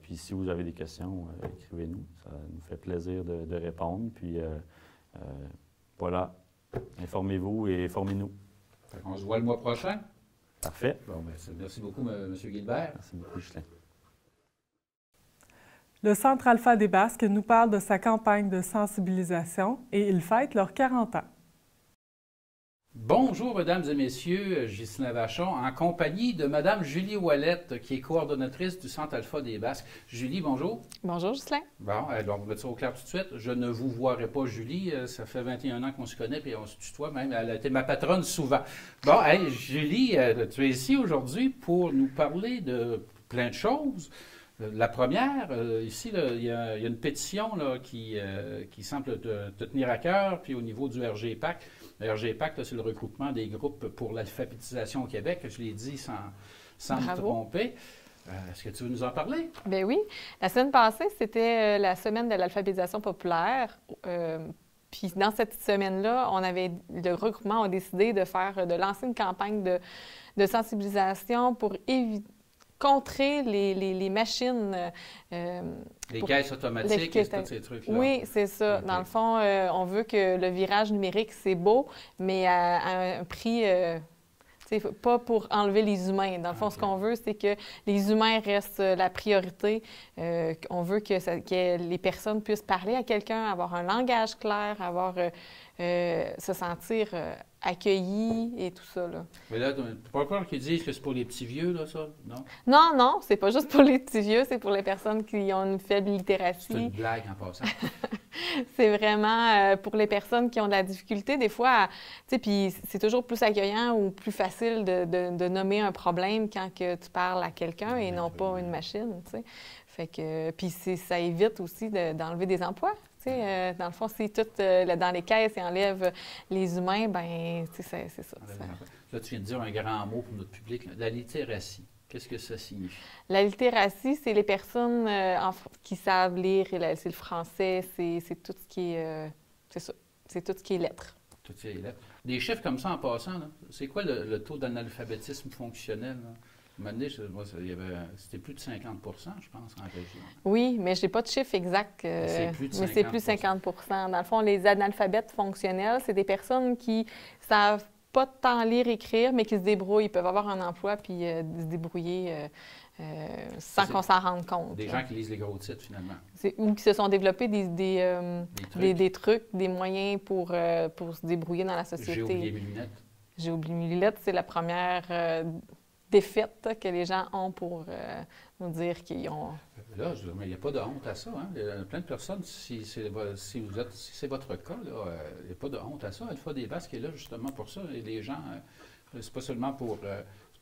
Puis si vous avez des questions, écrivez-nous. Ça nous fait plaisir de répondre. Puis voilà, informez-vous et informez-nous. On se voit le mois prochain? Parfait. Bon, merci beaucoup, M. Guilbert. Merci beaucoup, Ghislain. Le Centre Alpha des Basques nous parle de sa campagne de sensibilisation et ils fêtent leurs 40 ans. Bonjour, mesdames et messieurs, Ghislain Vachon, en compagnie de madame Julie Ouellette, qui est coordonnatrice du Centre Alpha des Basques. Julie, bonjour. Bonjour, Ghislain. Bon, alors on va mettre ça au clair tout de suite. Je ne vous voirai pas, Julie. Ça fait 21 ans qu'on se connaît, puis on se tutoie même. Elle a été ma patronne souvent. Bon, hey, Julie, tu es ici aujourd'hui pour nous parler de plein de choses. La première, ici, il y a une pétition là, qui semble te tenir à cœur, puis au niveau du RGPAC. Le RGPAC, c'est le regroupement des groupes pour l'alphabétisation au Québec, je l'ai dit sans me tromper. Est-ce que tu veux nous en parler? Bien oui. La semaine passée, c'était la semaine de l'alphabétisation populaire. Puis dans cette semaine-là, le regroupement a décidé de lancer une campagne de sensibilisation pour contrer les machines. Les caisses automatiques et tous ces trucs-là. Oui, c'est ça. Okay. Dans le fond, on veut que le virage numérique, c'est beau, mais à un prix... pas pour enlever les humains. Dans le fond, ce qu'on veut, c'est que les humains restent la priorité. On veut que les personnes puissent parler à quelqu'un, avoir un langage clair, se sentir accueillis et tout ça. Là. Mais là, tu pas peur qu'ils disent que c'est pour les petits vieux, là, ça? Non? Non, c'est pas juste pour les petits vieux, c'est pour les personnes qui ont une faible littératie. C'est une blague en passant. C'est vraiment pour les personnes qui ont de la difficulté, des fois, tu sais, puis c'est toujours plus accueillant ou plus facile de nommer un problème quand que tu parles à quelqu'un et non pas une machine, tu sais. Fait que, puis ça évite aussi d'enlever des emplois. Dans le fond, si tout dans les caisses, ils enlèvent les humains, bien, c'est ça. Là, tu viens de dire un grand mot pour notre public, la littératie. Qu'est-ce que ça signifie? La littératie, c'est les personnes qui savent lire, c'est le français, c'est tout ce qui est... c'est ça, c'est tout ce qui est lettres. Tout ce qui est lettres. Des chiffres comme ça en passant, c'est quoi le taux d'analphabétisme fonctionnel? Là? À un moment donné, c'était plus de 50 je pense, en région. Oui, mais je n'ai pas de chiffre exact. C'est plus de 50 mais c'est plus 50 Dans le fond, les analphabètes fonctionnels, c'est des personnes qui savent pas tant lire et écrire, mais qui se débrouillent. Ils peuvent avoir un emploi puis se débrouiller sans qu'on s'en rende compte. Des gens qui lisent les gros titres, finalement. Ou qui se sont développés des trucs, des moyens pour se débrouiller dans la société. J'ai oublié mes lunettes. J'ai oublié mes lunettes, c'est la première... défaite que les gens ont pour nous dire qu'ils ont... Là, il n'y a pas de honte à ça. Hein? Il y a plein de personnes, si c'est votre cas, il n'y a pas de honte à ça. Alpha des Basques est là justement pour ça. Et les gens, c'est pas seulement pour...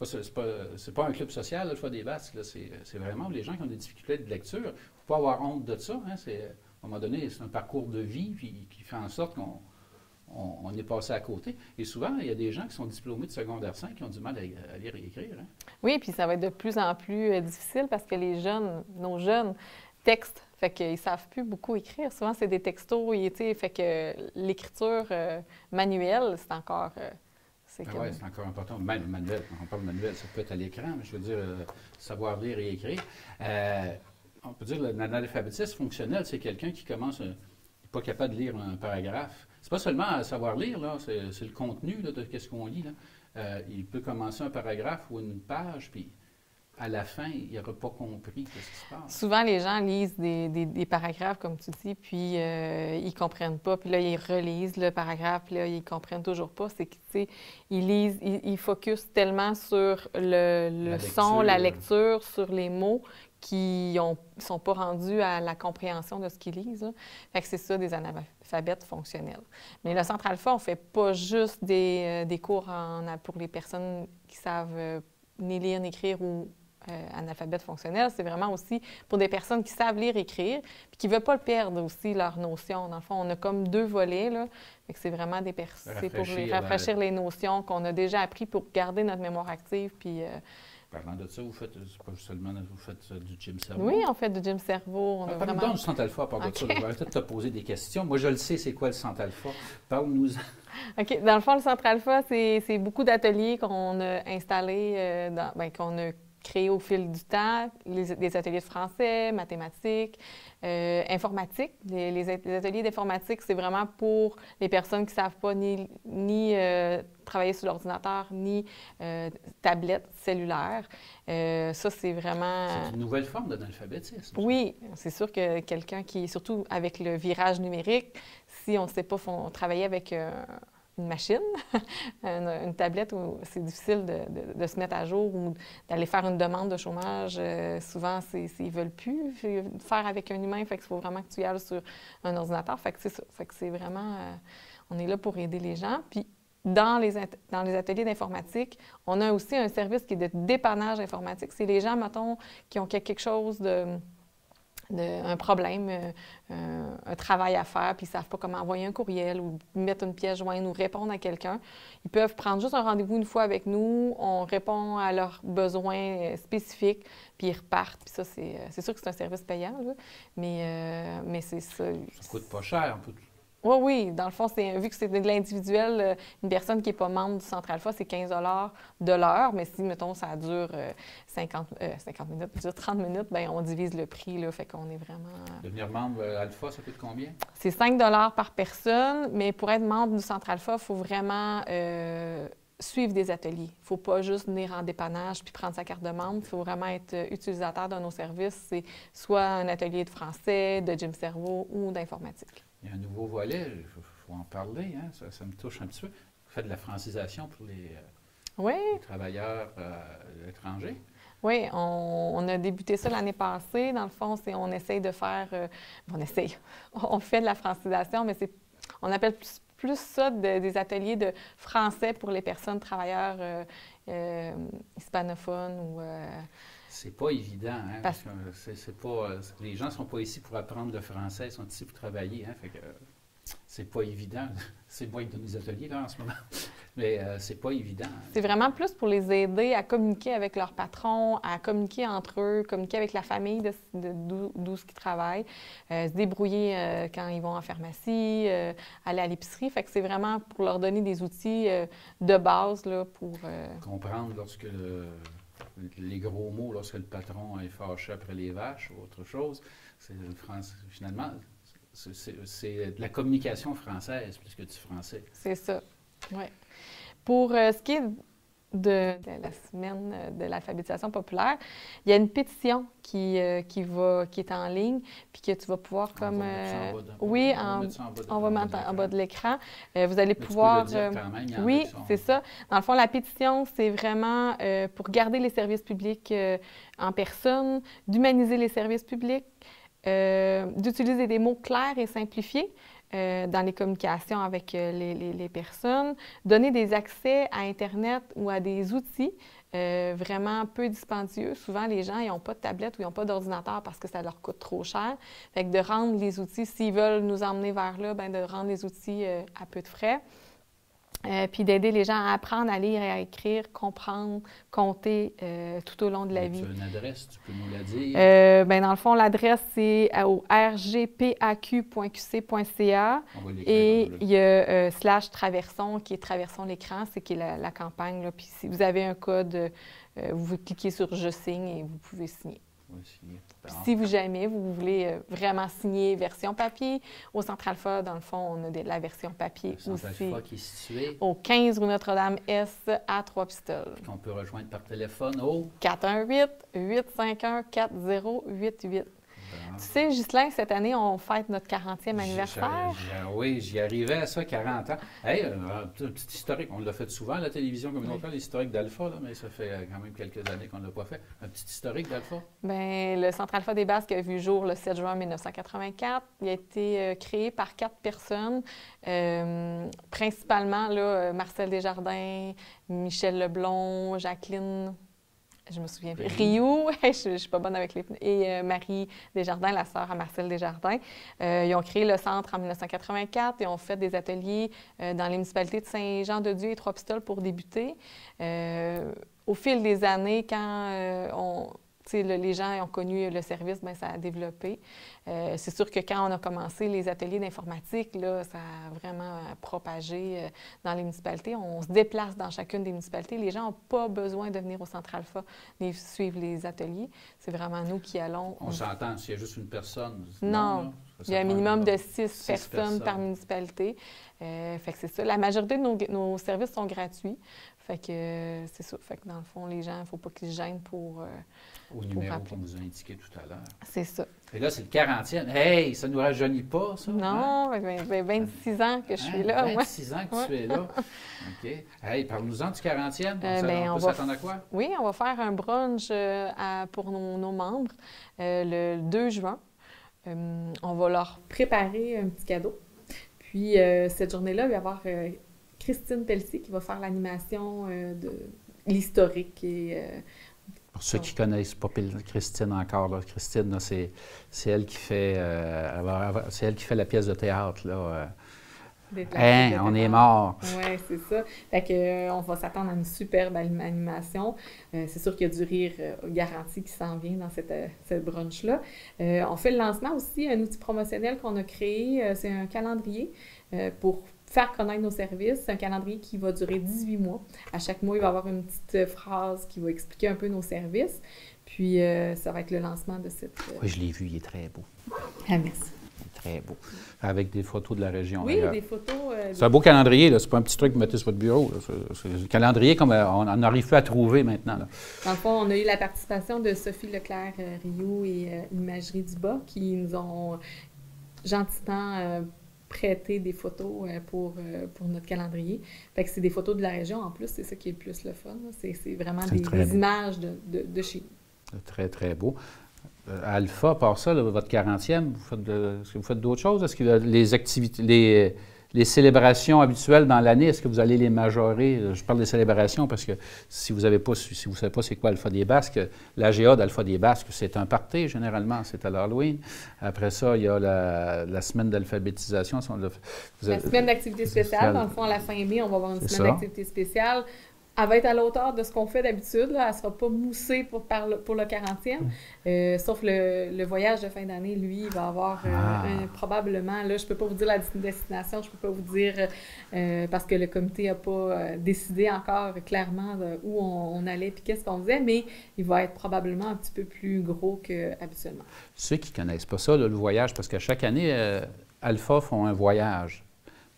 c'est pas un club social, Alpha des Basques. C'est vraiment les gens qui ont des difficultés de lecture. Il ne faut pas avoir honte de ça. Hein? À un moment donné, c'est un parcours de vie qui fait en sorte qu'on est passé à côté. Et souvent, il y a des gens qui sont diplômés de secondaire 5 qui ont du mal à lire et écrire. Hein? Oui, puis ça va être de plus en plus difficile parce que nos jeunes textent, fait qu'ils ne savent plus beaucoup écrire. Souvent, c'est des textos, fait que l'écriture manuelle, c'est encore... c'est encore important. Même manuel, quand on parle manuel, ça peut être à l'écran, mais je veux dire, savoir lire et écrire. On peut dire l'analphabétisme fonctionnel, c'est quelqu'un qui commence, n'est pas capable de lire un paragraphe. C'est pas seulement à savoir lire, là, c'est le contenu là, de ce qu'on lit. Là. Il peut commencer un paragraphe ou une page, puis à la fin, il n'aura pas compris ce qui se passe. Souvent, les gens lisent des paragraphes, comme tu dis, puis ils ne comprennent pas. Puis là, ils relisent le paragraphe, puis là, ils ne comprennent toujours pas. C'est qu'ils lisent, ils focusent tellement sur le son, la lecture, sur les mots, qui ne sont pas rendus à la compréhension de ce qu'ils lisent. Là. Fait que c'est ça, des analphabètes fonctionnels. Mais le Centre Alpha, on ne fait pas juste des cours pour les personnes qui savent ni lire ni écrire ou analphabètes fonctionnels. C'est vraiment aussi pour des personnes qui savent lire et écrire puis qui ne veulent pas le perdre aussi, leurs notions. Dans le fond, on a comme deux volets. Là. Fait que c'est vraiment c'est pour rafraîchir les notions qu'on a déjà appris pour garder notre mémoire active puis... Parlant de ça, vous faites pas seulement du gym cerveau. Oui, on fait du gym cerveau. Parle-nous du Centre Alpha, part de ça. Je vais peut-être te poser des questions. Moi, je le sais, c'est quoi le Centre Alpha. Parle-nous. OK. Dans le fond, le Centre Alpha, c'est beaucoup d'ateliers qu'on a installés, qu'on a créés au fil du temps. Des ateliers de français, mathématiques, informatique. Les ateliers d'informatique, c'est vraiment pour les personnes qui ne savent pas ni travailler sur l'ordinateur, ni tablette cellulaire. Ça, c'est vraiment... C'est une nouvelle forme d'analphabétisme. Oui, c'est sûr que quelqu'un qui, surtout avec le virage numérique, si on ne sait pas travailler avec une machine, une tablette, où c'est difficile de se mettre à jour ou d'aller faire une demande de chômage. Souvent, ils ne veulent plus faire avec un humain, fait qu'il faut vraiment que tu y ailles sur un ordinateur. Fait que c'est ça. Fait que c'est vraiment... on est là pour aider les gens. Puis, dans les ateliers d'informatique, on a aussi un service qui est de dépannage informatique. C'est les gens, mettons, qui ont quelque chose un problème, un travail à faire, puis ils ne savent pas comment envoyer un courriel ou mettre une pièce jointe ou répondre à quelqu'un, ils peuvent prendre juste un rendez-vous une fois avec nous, on répond à leurs besoins spécifiques, puis ils repartent. Puis ça, c'est sûr que c'est un service payant, là, mais c'est ça. Ça coûte pas cher. Oui, oui. Dans le fond, vu que c'est de l'individuel, une personne qui n'est pas membre du Centre Alpha, c'est 15 de l'heure. Mais si, mettons, ça dure 50 minutes, je veux dire 30 minutes, bien, on divise le prix, là, fait qu'on est vraiment... Devenir membre Alpha, ça coûte combien? C'est 5 par personne, mais pour être membre du Centre Alpha, il faut vraiment suivre des ateliers. Il ne faut pas juste venir en dépannage puis prendre sa carte de membre. Il faut vraiment être utilisateur de nos services. C'est soit un atelier de français, de gym cerveau ou d'informatique. Il y a un nouveau volet, il faut en parler, hein? Ça me touche un petit peu. Vous faites de la francisation pour les travailleurs étrangers. Oui, on a débuté ça l'année passée. Dans le fond, on essaye de faire... on fait de la francisation, mais on appelle plus ça des ateliers de français pour les personnes travailleurs hispanophones ou... C'est pas évident, hein? Parce que les gens ne sont pas ici pour apprendre le français, ils sont ici pour travailler, hein? Fait que c'est pas évident. C'est moi qui donne des ateliers, là, en ce moment. Mais c'est pas évident. Hein? C'est vraiment plus pour les aider à communiquer avec leur patron, à communiquer entre eux, communiquer avec la famille d'où ils travaillent, se débrouiller quand ils vont en pharmacie, aller à l'épicerie. Fait que c'est vraiment pour leur donner des outils de base, là, pour... Comprendre lorsque... les gros mots, lorsque le patron est fâché après les vaches ou autre chose, finalement, c'est de la communication française plus que du français. C'est ça, oui. Pour ce qui est de la semaine de l'alphabétisation populaire, il y a une pétition qui est en ligne, puis que tu vas pouvoir comme... Oui, on va mettre en bas de l'écran. Vous allez pouvoir... Oui, c'est ça. Dans le fond, la pétition, c'est vraiment pour garder les services publics en personne, d'humaniser les services publics, d'utiliser des mots clairs et simplifiés, dans les communications avec les personnes, donner des accès à Internet ou à des outils vraiment peu dispendieux. Souvent, les gens n'ont pas de tablette ou ils n'ont pas d'ordinateur parce que ça leur coûte trop cher. Fait que de rendre les outils, s'ils veulent nous emmener vers là, bien, de rendre les outils à peu de frais. Puis d'aider les gens à apprendre à lire et à écrire, comprendre, compter tout au long de la vie. Tu as une adresse, tu peux nous la dire? Bien, dans le fond, l'adresse, c'est au rgpaq.qc.ca. Et il y a /traverson, qui est Traversons l'écran, c'est qui est la campagne. Là. Puis si vous avez un code, vous cliquez sur « Je signe » et vous pouvez signer. Si vous voulez vraiment signer version papier, au Centre Alpha, dans le fond, on a la version papier aussi. Le Centre Alpha qui est situé au 15 rue Notre-Dame-Est à Trois-Pistoles. Qu'on peut rejoindre par téléphone au 418-851-4088. Tu sais, Ghislain, cette année, on fête notre 40e anniversaire. Oui, j'y arrivais à ça, 40 ans. Hey, un petit historique, on l'a fait souvent à la télévision communautaire, l'historique d'Alpha, là, mais ça fait quand même quelques années qu'on ne l'a pas fait. Un petit historique d'Alpha? Bien, le Centre Alpha des Basques a vu jour le 7 juin 1984. Il a été créé par 4 personnes, principalement là, Marcel Desjardins, Michel Leblond, Jacqueline... Je me souviens plus. Rioux, je ne suis pas bonne avec les... Et Marie Desjardins, la sœur à Marcel Desjardins. Ils ont créé le centre en 1984 et ont fait des ateliers dans les municipalités de Saint-Jean-de-Dieu et Trois-Pistoles pour débuter. Au fil des années, quand les gens ont connu le service, bien, ça a développé. C'est sûr que quand on a commencé les ateliers d'informatique, là, ça a vraiment propagé dans les municipalités. On se déplace dans chacune des municipalités. Les gens n'ont pas besoin de venir au Centre Alpha et suivre les ateliers. C'est vraiment nous qui allons... On s'entend, s'il y a juste une personne? Non, il y a un minimum de 6 personnes par municipalité. Fait que c'est ça. La majorité de nos services sont gratuits. Fait que c'est ça. Fait que dans le fond, les gens, il ne faut pas qu'ils se gênent pour... au numéro qu'on vous a indiqué tout à l'heure. C'est ça. Et là, c'est le 40e. Hey, ça ne nous rajeunit pas, ça? Non, hein? 26 ans que je suis là. 26 ans que tu es là. OK. Hey, parle-nous-en du 40e. On peut s'attendre à quoi? Oui, on va faire un brunch pour nos membres le 2 juin. On va leur préparer un petit cadeau. Puis, cette journée-là, il va y avoir Christine Pelletier qui va faire l'animation de l'historique et... Pour ceux qui connaissent pas Christine encore, là, Christine, c'est elle qui fait c'est elle qui fait la pièce de théâtre, là. On est mort. Oui, c'est ça. Fait que, on va s'attendre à une superbe animation. C'est sûr qu'il y a du rire garanti qui s'en vient dans cette brunch-là. On fait le lancement aussi, un outil promotionnel qu'on a créé. C'est un calendrier pour faire connaître nos services. C'est un calendrier qui va durer 18 mois. À chaque mois, il va y avoir une petite phrase qui va expliquer un peu nos services. Puis, ça va être le lancement de cette... Oui, je l'ai vu, il est très beau. Ah, merci. Très beau. Avec des photos de la région. Oui, des photos. C'est un beau calendrier, là. C'est pas un petit truc que vous mettez sur votre bureau. C'est un calendrier comme on n'arrive plus à trouver maintenant, là. Dans le fond, on a eu la participation de Sophie Leclerc-Rio et Imagerie Dubois qui nous ont gentiment prêté des photos pour notre calendrier. Fait que c'est des photos de la région en plus, c'est ça qui est le plus le fun. C'est vraiment des images de chez nous. Très, très beau. Alpha, par ça, là, votre 40e, est-ce que vous faites d'autres choses? Est-ce que les activités, les célébrations habituelles dans l'année, est-ce que vous allez les majorer? Je parle des célébrations parce que si vous ne savez pas c'est quoi Alpha des Basques, l'AGA d'Alpha des Basques, c'est un party généralement, c'est à l'Halloween. Après ça, il y a la semaine d'alphabétisation. La semaine d'activité spéciale, dans le fond, à la fin mai, on va avoir une semaine d'activité spéciale. Elle va être à la hauteur de ce qu'on fait d'habitude. Elle ne sera pas moussée pour le 40e. Sauf le voyage de fin d'année, lui, il va avoir probablement... Là, je ne peux pas vous dire la destination, je ne peux pas vous dire parce que le comité n'a pas décidé encore clairement où on allait et qu'est-ce qu'on faisait, mais il va être probablement un petit peu plus gros qu'habituellement. Ceux qui ne connaissent pas ça, là, le voyage, parce qu'à chaque année, Alpha font un voyage.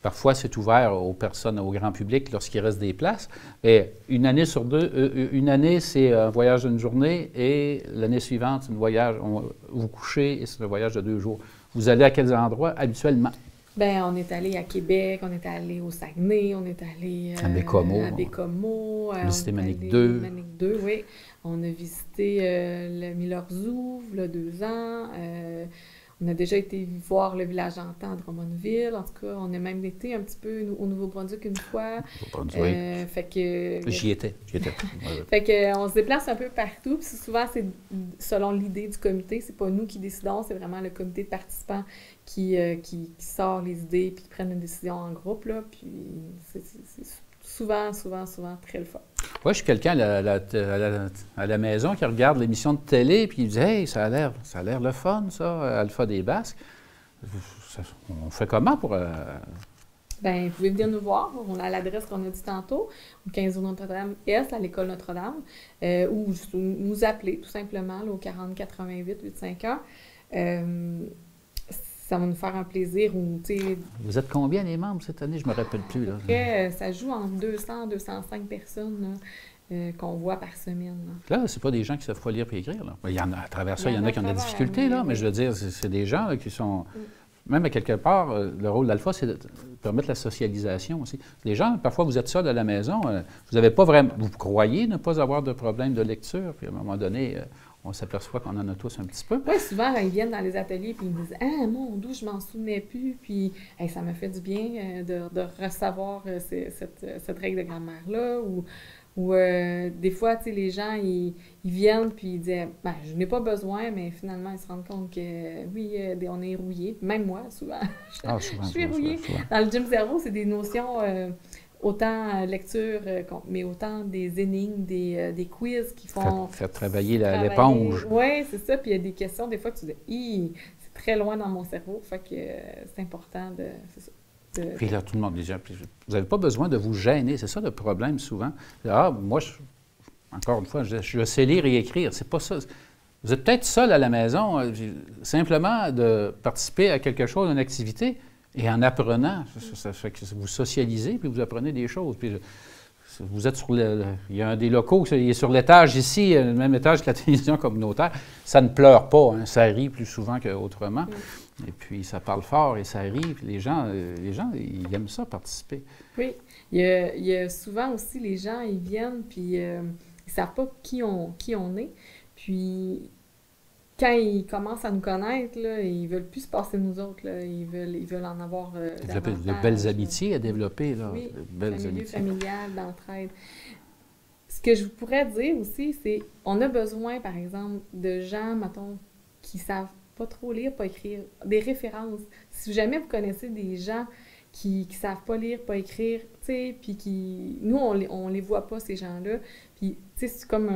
Parfois, c'est ouvert aux personnes, au grand public, lorsqu'il reste des places. Et une année sur deux, une année, c'est un voyage d'une journée et l'année suivante, c'est un voyage, vous couchez et c'est un voyage de 2 jours. Vous allez à quels endroits habituellement? Bien, on est allé à Québec, on est allé au Saguenay, on est allé à Bécomo. On a visité Manic 2. Manic 2, oui. On a visité le Miller Zoo, il y a 2 ans. On a déjà été voir le village d'antan à Drummondville. En tout cas, on a même été un petit peu au Nouveau-Brunswick une fois. Fait que... J'y étais. Fait que on se déplace un peu partout. Puis souvent, c'est selon l'idée du comité. C'est pas nous qui décidons, c'est vraiment le comité de participants qui sort les idées puis qui prennent une décision en groupe. Là. Puis c'est souvent très le fun. Moi, je suis quelqu'un à la maison qui regarde l'émission de télé et qui dit « Hey, ça a l'air le fun, ça, Alpha des Basques. » On fait comment pour... Bien, vous pouvez venir nous voir. On a l'adresse qu'on a dit tantôt, au 15 rue Notre-Dame-Est, à l'École Notre-Dame, ou nous appeler tout simplement là, au 40 88 851. Ça va nous faire un plaisir. Vous êtes combien les membres cette année? Je ne me rappelle plus. Là. Après, ça joue entre 200 et 205 personnes qu'on voit par semaine. Là, ce pas des gens qui ne savent pas lire et écrire. Là. Il y en a, à travers ça, il y en a qui ont des difficultés, là, mais je veux dire, c'est des gens là, qui sont... Même à quelque part, le rôle d'Alpha, c'est de permettre la socialisation aussi. Les gens, parfois, vous êtes seuls à la maison, vous n'avez pas vraiment... Vous croyez ne pas avoir de problème de lecture, puis à un moment donné... on s'aperçoit qu'on en a tous un petit peu. Oui, souvent, ils viennent dans les ateliers et ils me disent « Ah, mon Dieu, je m'en souvenais plus. » Puis ça m'a fait du bien de recevoir cette règle de grammaire-là. Ou des fois, tu sais, les gens, ils viennent puis ils disent « Ben, je n'ai pas besoin. » Mais finalement, ils se rendent compte que oui, on est rouillé. Même moi, souvent. Je suis rouillée. Dans le Gym Zéro, c'est des notions... autant lecture, mais autant des énigmes, des quiz qui font... Faire travailler l'éponge. Oui, c'est ça. Puis il y a des questions, des fois, que tu dis, c'est très loin dans mon cerveau. Fait que c'est important de... C'est ça. Puis là, tout le monde dit, vous n'avez pas besoin de vous gêner. C'est ça le problème, souvent. Moi, encore une fois, je sais lire et écrire. C'est pas ça. Vous êtes peut-être seul à la maison. Simplement de participer à quelque chose, une activité, et en apprenant, ça fait que vous socialisez, puis vous apprenez des choses. Puis vous êtes il y a un des locaux, il est sur l'étage ici, le même étage que la télévision communautaire. Ça ne pleure pas, hein, ça rit plus souvent qu'autrement. Et puis ça parle fort et ça rit. Puis les gens, ils aiment ça, participer. Oui. Il y a souvent aussi, les gens, ils viennent, puis ils ne savent pas qui on est. Puis... Quand ils commencent à nous connaître, là, ils ne veulent plus se passer de nous autres. Là. Ils veulent en avoir de belles amitiés à développer. Là. Oui, belles amitiés. Familial, d'entraide. Ce que je pourrais dire aussi, c'est on a besoin, par exemple, de gens, mettons, qui savent pas trop lire, pas écrire, des références. Si jamais vous connaissez des gens qui savent pas lire, pas écrire, tu sais, puis qui... Nous, on les voit pas, ces gens-là. Puis, tu sais, c'est comme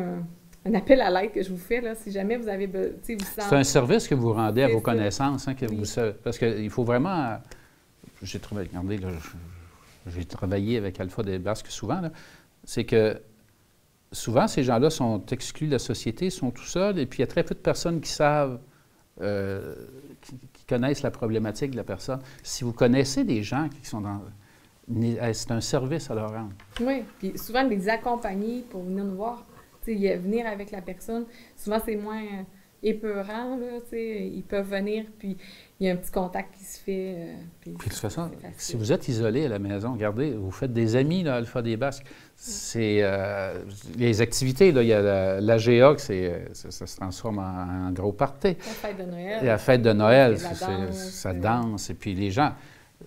un appel à l'aide que je vous fais, là, si jamais vous avez... Tu sais, vous sentez... C'est un service que vous rendez à vos ça. connaissances, hein, que Oui. parce qu'il faut vraiment... J'ai travaillé, regardez, là, j'ai travaillé avec Alpha des Basques souvent, là. C'est que souvent, ces gens-là sont exclus de la société, sont tout seuls, et puis il y a très peu de personnes qui savent, qui connaissent la problématique de la personne. Si vous connaissez des gens qui sont dans... C'est un service à leur rendre. Oui, puis souvent, les accompagner pour venir nous voir, tu sais, venir avec la personne, souvent, c'est moins épeurant, là, tu sais, ils peuvent venir, puis il y a un petit contact qui se fait. Puis de toute façon, si vous êtes isolé à la maison, regardez, vous faites des amis, là, Alpha des Basques. C'est les activités, là, il y a l'AGA, ça se transforme en gros party. La fête de Noël. La fête de Noël, danse, ça danse, et puis les gens...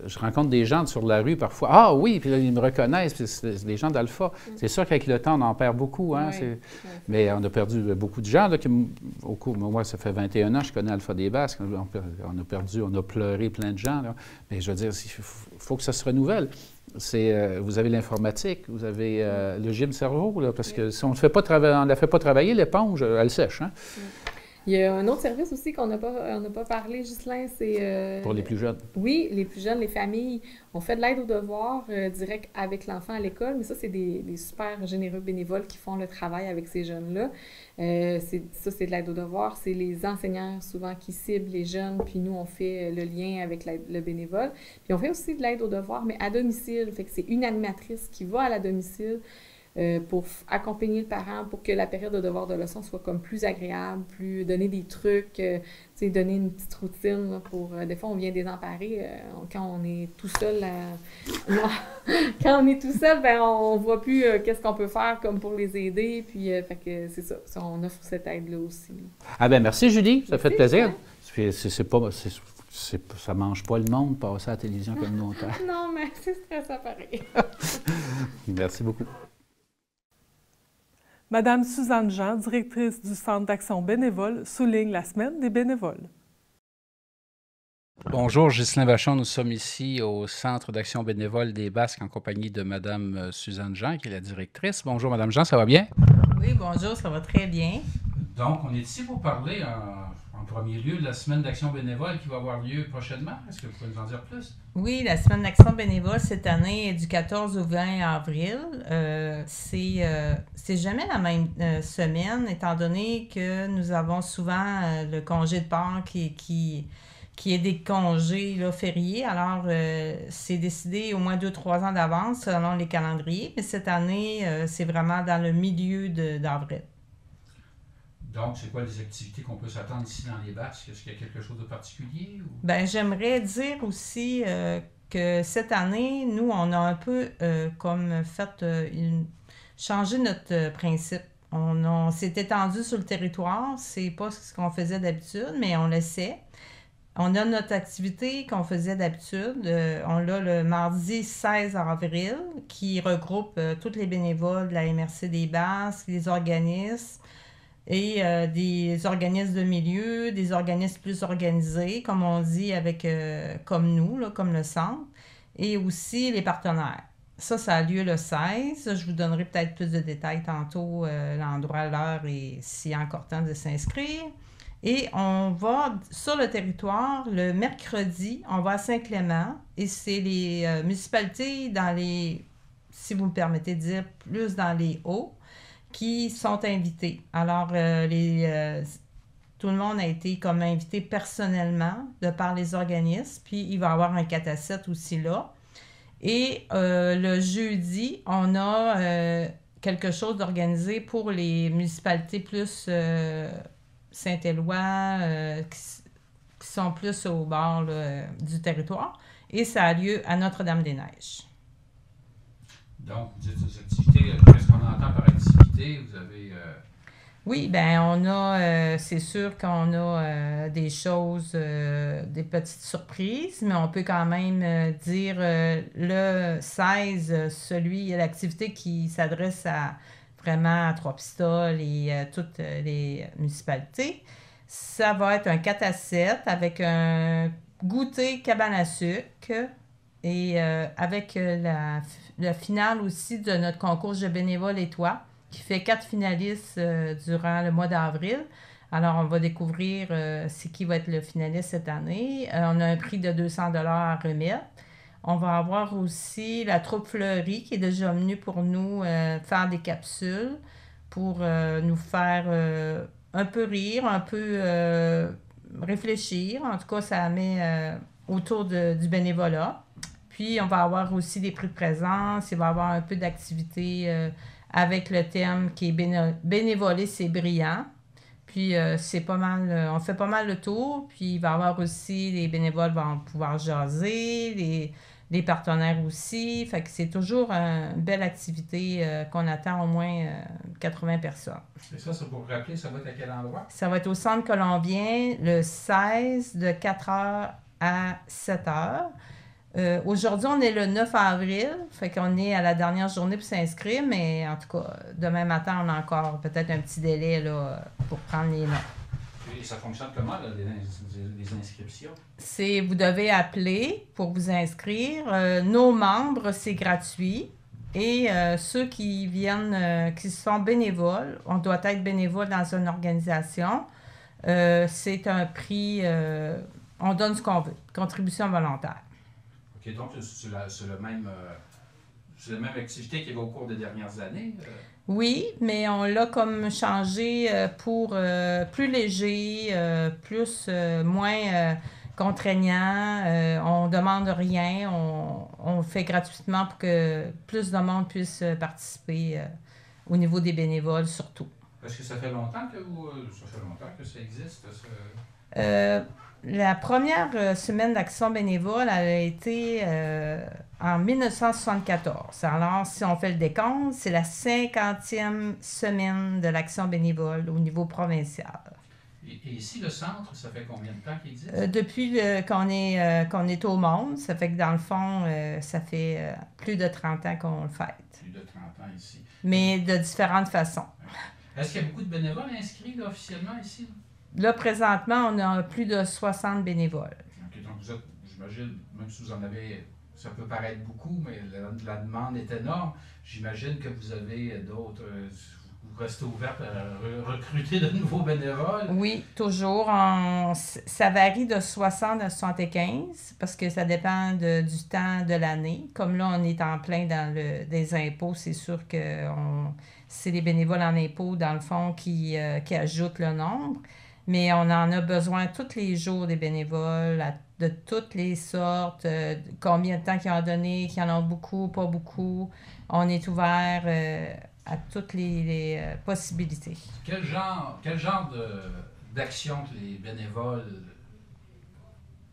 Je rencontre des gens sur la rue parfois. Ah oui, puis là, ils me reconnaissent, puis c'est des gens d'Alpha. C'est sûr qu'avec le temps, on en perd beaucoup. Hein, Oui. Mais on a perdu beaucoup de gens. Là, moi, ça fait 21 ans que je connais Alpha des Basques. On a pleuré plein de gens. Là. Mais je veux dire, il faut que ça se renouvelle. Vous avez l'informatique, vous avez le gym cerveau, là, parce que si on ne la fait pas travailler, l'éponge, elle sèche. Hein? Il y a un autre service aussi qu'on n'a pas parlé, Ghislain, c'est... Pour les plus jeunes. Oui, les plus jeunes, les familles. On fait de l'aide aux devoirs direct avec l'enfant à l'école, mais ça, c'est des super généreux bénévoles qui font le travail avec ces jeunes-là. C'est de l'aide aux devoirs. C'est les enseignants, souvent, qui ciblent les jeunes, puis nous, on fait le lien avec le bénévole. Puis on fait aussi de l'aide aux devoirs, mais à domicile. Fait que c'est une animatrice qui va à la domicile pour accompagner le parent, pour que la période de devoir de leçon soit comme plus agréable, plus donner des trucs, donner une petite routine là, pour... des fois, on vient désemparer quand on est tout seul. Quand on est tout seul, ben on voit plus qu'est-ce qu'on peut faire comme pour les aider. Puis, fait que c'est ça, on offre cette aide-là aussi. Ah ben merci Julie, ça fait plaisir. Hein? Ça mange pas le monde passer à la télévision communautaire. Non, mais c'est stressant pareil. Merci beaucoup. Madame Suzanne Jean, directrice du Centre d'action bénévole, souligne la semaine des bénévoles. Bonjour, Ghislain Vachon. Nous sommes ici au Centre d'action bénévole des Basques en compagnie de Madame Suzanne Jean, qui est la directrice. Bonjour, Madame Jean, ça va bien? Oui, bonjour, ça va très bien. Donc, on est ici pour parler en premier lieu de la semaine d'action bénévole qui va avoir lieu prochainement. Est-ce que vous pouvez nous en dire plus? Oui, la semaine d'action bénévole cette année est du 14 au 20 avril. C'est jamais la même semaine, étant donné que nous avons souvent le congé de Pâques qui est des congés là, fériés. Alors, c'est décidé au moins 2-3 ans d'avance selon les calendriers. Mais cette année, c'est vraiment dans le milieu d'avril. Donc, c'est quoi les activités qu'on peut s'attendre ici dans les Basques? Est-ce qu'il y a quelque chose de particulier? Ou... Bien, j'aimerais dire aussi que cette année, nous, on a un peu comme fait changer notre principe. On s'est étendu sur le territoire. C'est pas ce qu'on faisait d'habitude, mais on le sait. On a notre activité qu'on faisait d'habitude. On l'a le mardi 16 avril qui regroupe tous les bénévoles de la MRC des Basques, les organismes, et des organismes de milieu, des organismes plus organisés, comme on dit, comme nous, là, comme le centre, et aussi les partenaires. Ça a lieu le 16. Je vous donnerai peut-être plus de détails tantôt, l'endroit, l'heure et s'il y a encore temps de s'inscrire. Et on va sur le territoire, le mercredi, on va à Saint-Clément, et c'est les municipalités si vous me permettez de dire, plus dans les hauts, qui sont invités. Alors, tout le monde a été comme invité personnellement de par les organismes, puis il va y avoir un 4-7 aussi là. Et le jeudi, on a quelque chose d'organisé pour les municipalités plus Saint-Éloi, qui sont plus au bord là, du territoire. Et ça a lieu à Notre-Dame-des-Neiges. Donc, vous dites des activités, qu'est-ce qu'on entend par activité? Vous avez... Oui, bien, on a, c'est sûr qu'on a des choses, des petites surprises, mais on peut quand même dire le 16, l'activité qui s'adresse à vraiment à Trois-Pistoles et toutes les municipalités. Ça va être un 4 à 7 avec un goûter cabane à sucre et avec la finale aussi de notre concours Je bénévole et toi, qui fait 4 finalistes durant le mois d'avril. Alors, on va découvrir c'est qui va être le finaliste cette année. On a un prix de 200 $ à remettre. On va avoir aussi la troupe Fleury qui est déjà venue pour nous faire des capsules pour nous faire un peu rire, un peu réfléchir. En tout cas, ça met autour du bénévolat. Puis, on va avoir aussi des prix de présence. Il va y avoir un peu d'activité avec le thème qui est bénévoler, c'est brillant. Puis, c'est pas mal, on fait pas mal le tour. Puis, il va y avoir aussi, les bénévoles vont pouvoir jaser, les partenaires aussi. Fait que c'est toujours une belle activité qu'on attend au moins 80 personnes. Et ça, c'est pour rappeler, ça va être à quel endroit? Ça va être au Centre Colombien le 16 de 4h à 7h. Aujourd'hui, on est le 9 avril, fait qu'on est à la dernière journée pour s'inscrire, mais en tout cas, demain matin, on a encore peut-être un petit délai là, pour prendre les noms. Et ça fonctionne comment, là, les inscriptions? Vous devez appeler pour vous inscrire. Nos membres, c'est gratuit. Et ceux qui viennent, qui sont bénévoles, on doit être bénévole dans une organisation. C'est un prix, on donne ce qu'on veut, contribution volontaire. OK, donc c'est la même activité qui va au cours des dernières années? Oui, mais on l'a comme changé pour plus léger, moins contraignant. On ne demande rien, on fait gratuitement pour que plus de monde puisse participer au niveau des bénévoles surtout. Est-ce que ça fait longtemps que ça existe? La première semaine d'action bénévole, elle a été en 1974. Alors, si on fait le décompte, c'est la 50e semaine de l'action bénévole au niveau provincial. Et ici, le centre, ça fait combien de temps qu'il existe? Depuis qu'on est au monde, ça fait que dans le fond, ça fait plus de 30 ans qu'on le fête. Plus de 30 ans ici. Mais de différentes façons. Est-ce qu'il y a beaucoup de bénévoles inscrits là, officiellement ici? Là, présentement, on a plus de 60 bénévoles. OK, donc vous êtes, j'imagine, même si vous en avez, ça peut paraître beaucoup, mais la demande est énorme. J'imagine que vous avez d'autres, vous restez ouverte à recruter de nouveaux bénévoles. Oui, toujours. Ça varie de 60 à 75 parce que ça dépend du temps de l'année. Comme là, on est en plein dans des impôts, c'est sûr que c'est les bénévoles en impôts, dans le fond, qui ajoutent le nombre. Mais on en a besoin tous les jours des bénévoles, de toutes les sortes, combien de temps qu'ils ont donné, qu'ils en ont beaucoup, pas beaucoup. On est ouvert à toutes les possibilités. Quel genre d'action que les bénévoles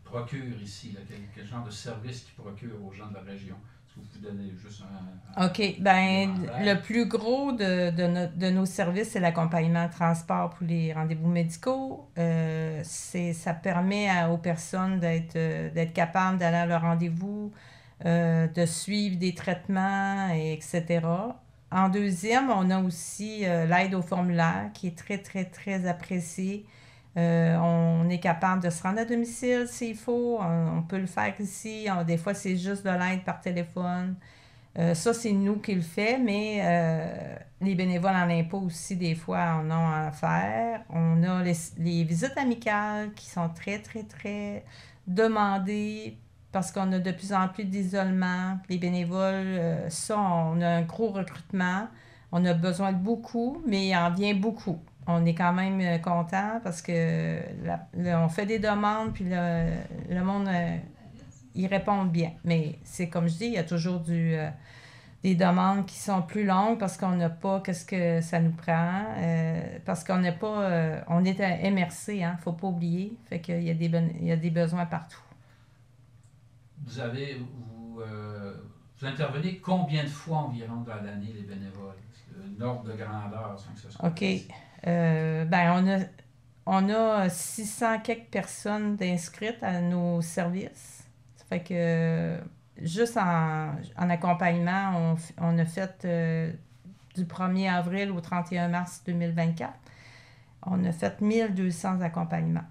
procurent ici? Là? Quel genre de service qu'ils procurent aux gens de la région? Est-ce que vous pouvez donner juste un OK. Bien, le plus gros de nos services, c'est l'accompagnement de transport pour les rendez-vous médicaux. Ça permet aux personnes d'être capables d'aller à leur rendez-vous, de suivre des traitements, etc. En deuxième, on a aussi l'aide au formulaire qui est très, très, très appréciée. On est capable de se rendre à domicile s'il faut. On peut le faire ici. Des fois, c'est juste de l'aide par téléphone. Ça, c'est nous qui le fait, mais les bénévoles en impôts aussi, des fois, en ont à faire. On a les visites amicales qui sont très, très, très demandées parce qu'on a de plus en plus d'isolement. Les bénévoles, on a un gros recrutement. On a besoin de beaucoup, mais il en vient beaucoup. On est quand même content parce que on fait des demandes, puis le monde, ils répondent bien. Mais c'est comme je dis, il y a toujours des demandes qui sont plus longues parce qu'on n'a pas qu'est-ce que ça nous prend, parce qu'on n'est pas, on est à MRC, il ne faut pas oublier, fait qu'il y a des besoins partout. Vous intervenez combien de fois environ dans l'année, les bénévoles? Un ordre de grandeur, sans que ce soit OK. On a 600 quelques personnes inscrites à nos services. Ça fait que juste en accompagnement, on a fait du 1er avril au 31 mars 2024. On a fait 1200 accompagnements.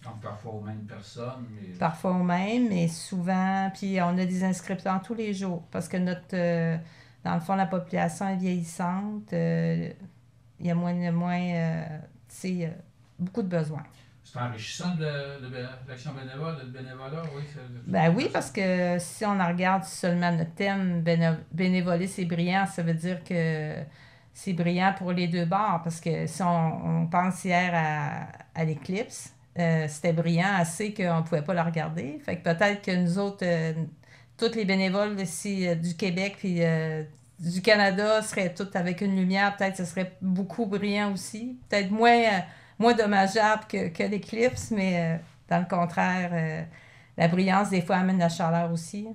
Donc, parfois aux mêmes personnes. Mais... Parfois aux mêmes, mais souvent. Puis on a des inscripteurs tous les jours parce que dans le fond, la population est vieillissante. Il y a beaucoup de besoins. C'est enrichissant l'action bénévole, le bénévolat, oui. Ben oui, parce que si on en regarde seulement notre thème bénévoler, c'est brillant, ça veut dire que c'est brillant pour les deux bords. Parce que si on pense hier à l'éclipse, c'était brillant assez qu'on ne pouvait pas la regarder. Fait que peut-être que nous autres, tous les bénévoles ici du Québec puis du Canada seraient tous avec une lumière. Peut-être que ce serait beaucoup brillant aussi. Peut-être moins dommageable que l'éclipse, mais dans le contraire, la brillance, des fois, amène la chaleur aussi.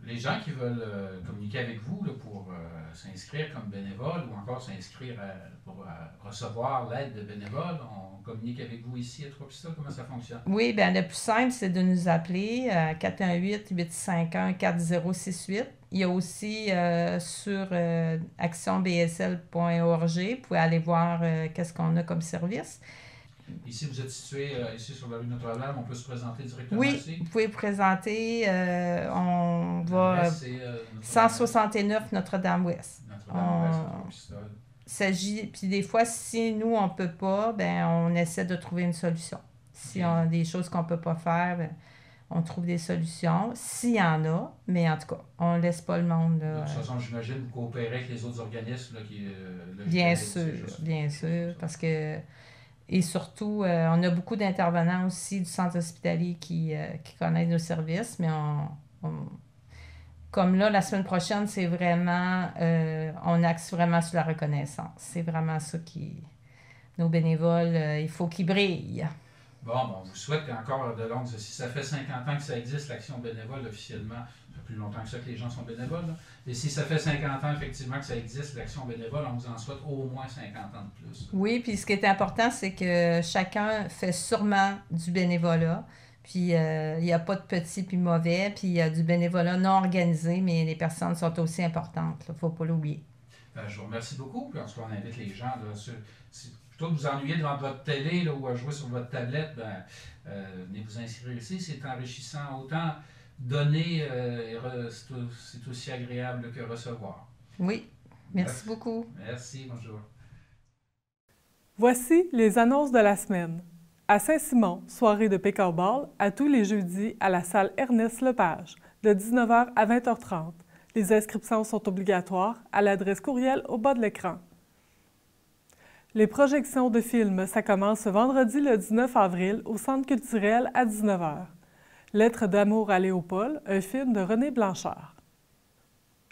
Les gens qui veulent communiquer avec vous là, pour s'inscrire comme bénévole ou encore s'inscrire pour recevoir l'aide de bénévoles, on communique avec vous ici à Trois-Pistoles. Comment ça fonctionne? Oui, bien, le plus simple, c'est de nous appeler à 418-851-4068. Il y a aussi sur actionbsl.org, vous pouvez aller voir qu'est-ce qu'on a comme service. Ici, vous êtes situé ici sur la rue Notre-Dame, on peut se présenter directement ici? Oui, vous pouvez vous présenter. On va 169 Notre-Dame-Ouest. Notre-Dame-Ouest, il s'agit, puis des fois, si nous, on ne peut pas, ben on essaie de trouver une solution. Si on a des choses qu'on ne peut pas faire, ben, on trouve des solutions, s'il y en a, mais en tout cas, on ne laisse pas le monde. De toute façon, j'imagine que vous coopérez avec les autres organismes là, qui... bien sûr, parce que... Et surtout, on a beaucoup d'intervenants aussi du centre hospitalier qui connaissent nos services, mais comme là, la semaine prochaine, c'est vraiment, on axe vraiment sur la reconnaissance. C'est vraiment ça qui... Nos bénévoles, il faut qu'ils brillent. Bon, on vous souhaite encore de longues... Si ça fait 50 ans que ça existe, l'action bénévole officiellement, ça fait plus longtemps que ça que les gens sont bénévoles, là. Et si ça fait 50 ans effectivement que ça existe, l'action bénévole, on vous en souhaite au moins 50 ans de plus. Oui, puis ce qui est important, c'est que chacun fait sûrement du bénévolat. Puis il n'y a pas de petit puis mauvais, puis il y a du bénévolat non organisé, mais les personnes sont aussi importantes, il ne faut pas l'oublier. Je vous remercie beaucoup, puis en tout cas, on invite les gens, là, plutôt que vous ennuyer devant votre télé là, ou à jouer sur votre tablette, venez vous inscrire ici, c'est enrichissant. Autant donner, c'est aussi agréable que recevoir. Oui, merci beaucoup. Merci, bonjour. Voici les annonces de la semaine. À Saint-Simon, soirée de pick-up-ball à tous les jeudis à la salle Ernest Lepage, de 19h à 20h30. Les inscriptions sont obligatoires à l'adresse courriel au bas de l'écran. Les projections de films, ça commence ce vendredi le 19 avril au Centre culturel à 19h. Lettre d'amour à Léopold, un film de René Blanchard.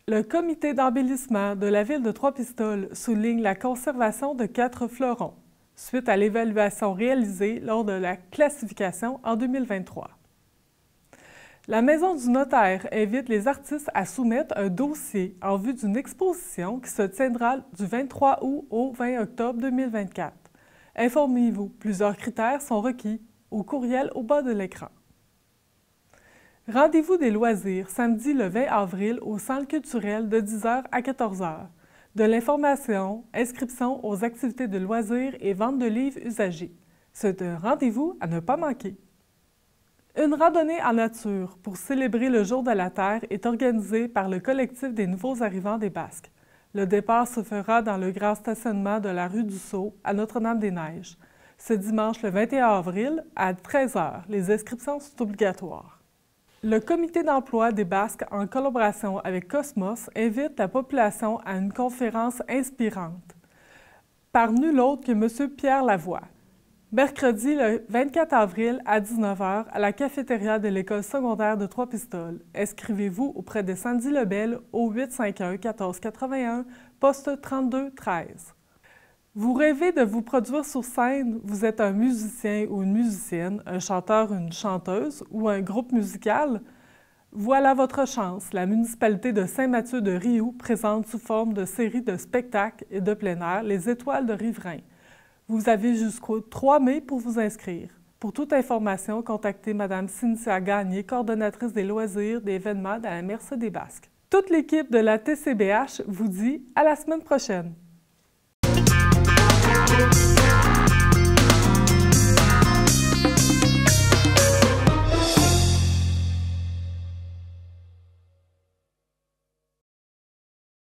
Le comité d'embellissement de la ville de Trois-Pistoles souligne la conservation de 4 fleurons, suite à l'évaluation réalisée lors de la classification en 2023. La Maison du notaire invite les artistes à soumettre un dossier en vue d'une exposition qui se tiendra du 23 août au 20 octobre 2024. Informez-vous, plusieurs critères sont requis au courriel au bas de l'écran. Rendez-vous des loisirs samedi le 20 avril au Centre culturel de 10h à 14h. De l'information, inscription aux activités de loisirs et vente de livres usagés. C'est un rendez-vous à ne pas manquer. Une randonnée en nature pour célébrer le Jour de la Terre est organisée par le collectif des nouveaux arrivants des Basques. Le départ se fera dans le grand stationnement de la rue du Sceau à Notre-Dame-des-Neiges. Ce dimanche le 21 avril à 13h. Les inscriptions sont obligatoires. Le comité d'emploi des Basques, en collaboration avec Cosmos, invite la population à une conférence inspirante par nul autre que M. Pierre Lavoie. Mercredi, le 24 avril à 19h, à la cafétéria de l'École secondaire de Trois-Pistoles. Inscrivez-vous auprès de Sandy Lebel au 851-1481, poste 3213. Vous rêvez de vous produire sur scène? Vous êtes un musicien ou une musicienne, un chanteur ou une chanteuse ou un groupe musical? Voilà votre chance. La municipalité de Saint-Mathieu-de-Rioux présente sous forme de série de spectacles et de plein air les Étoiles de Riverains. Vous avez jusqu'au 3 mai pour vous inscrire. Pour toute information, contactez Mme Cynthia Gagné, coordonnatrice des loisirs, des événements de la MRC des Basques. Toute l'équipe de la TCBH vous dit à la semaine prochaine.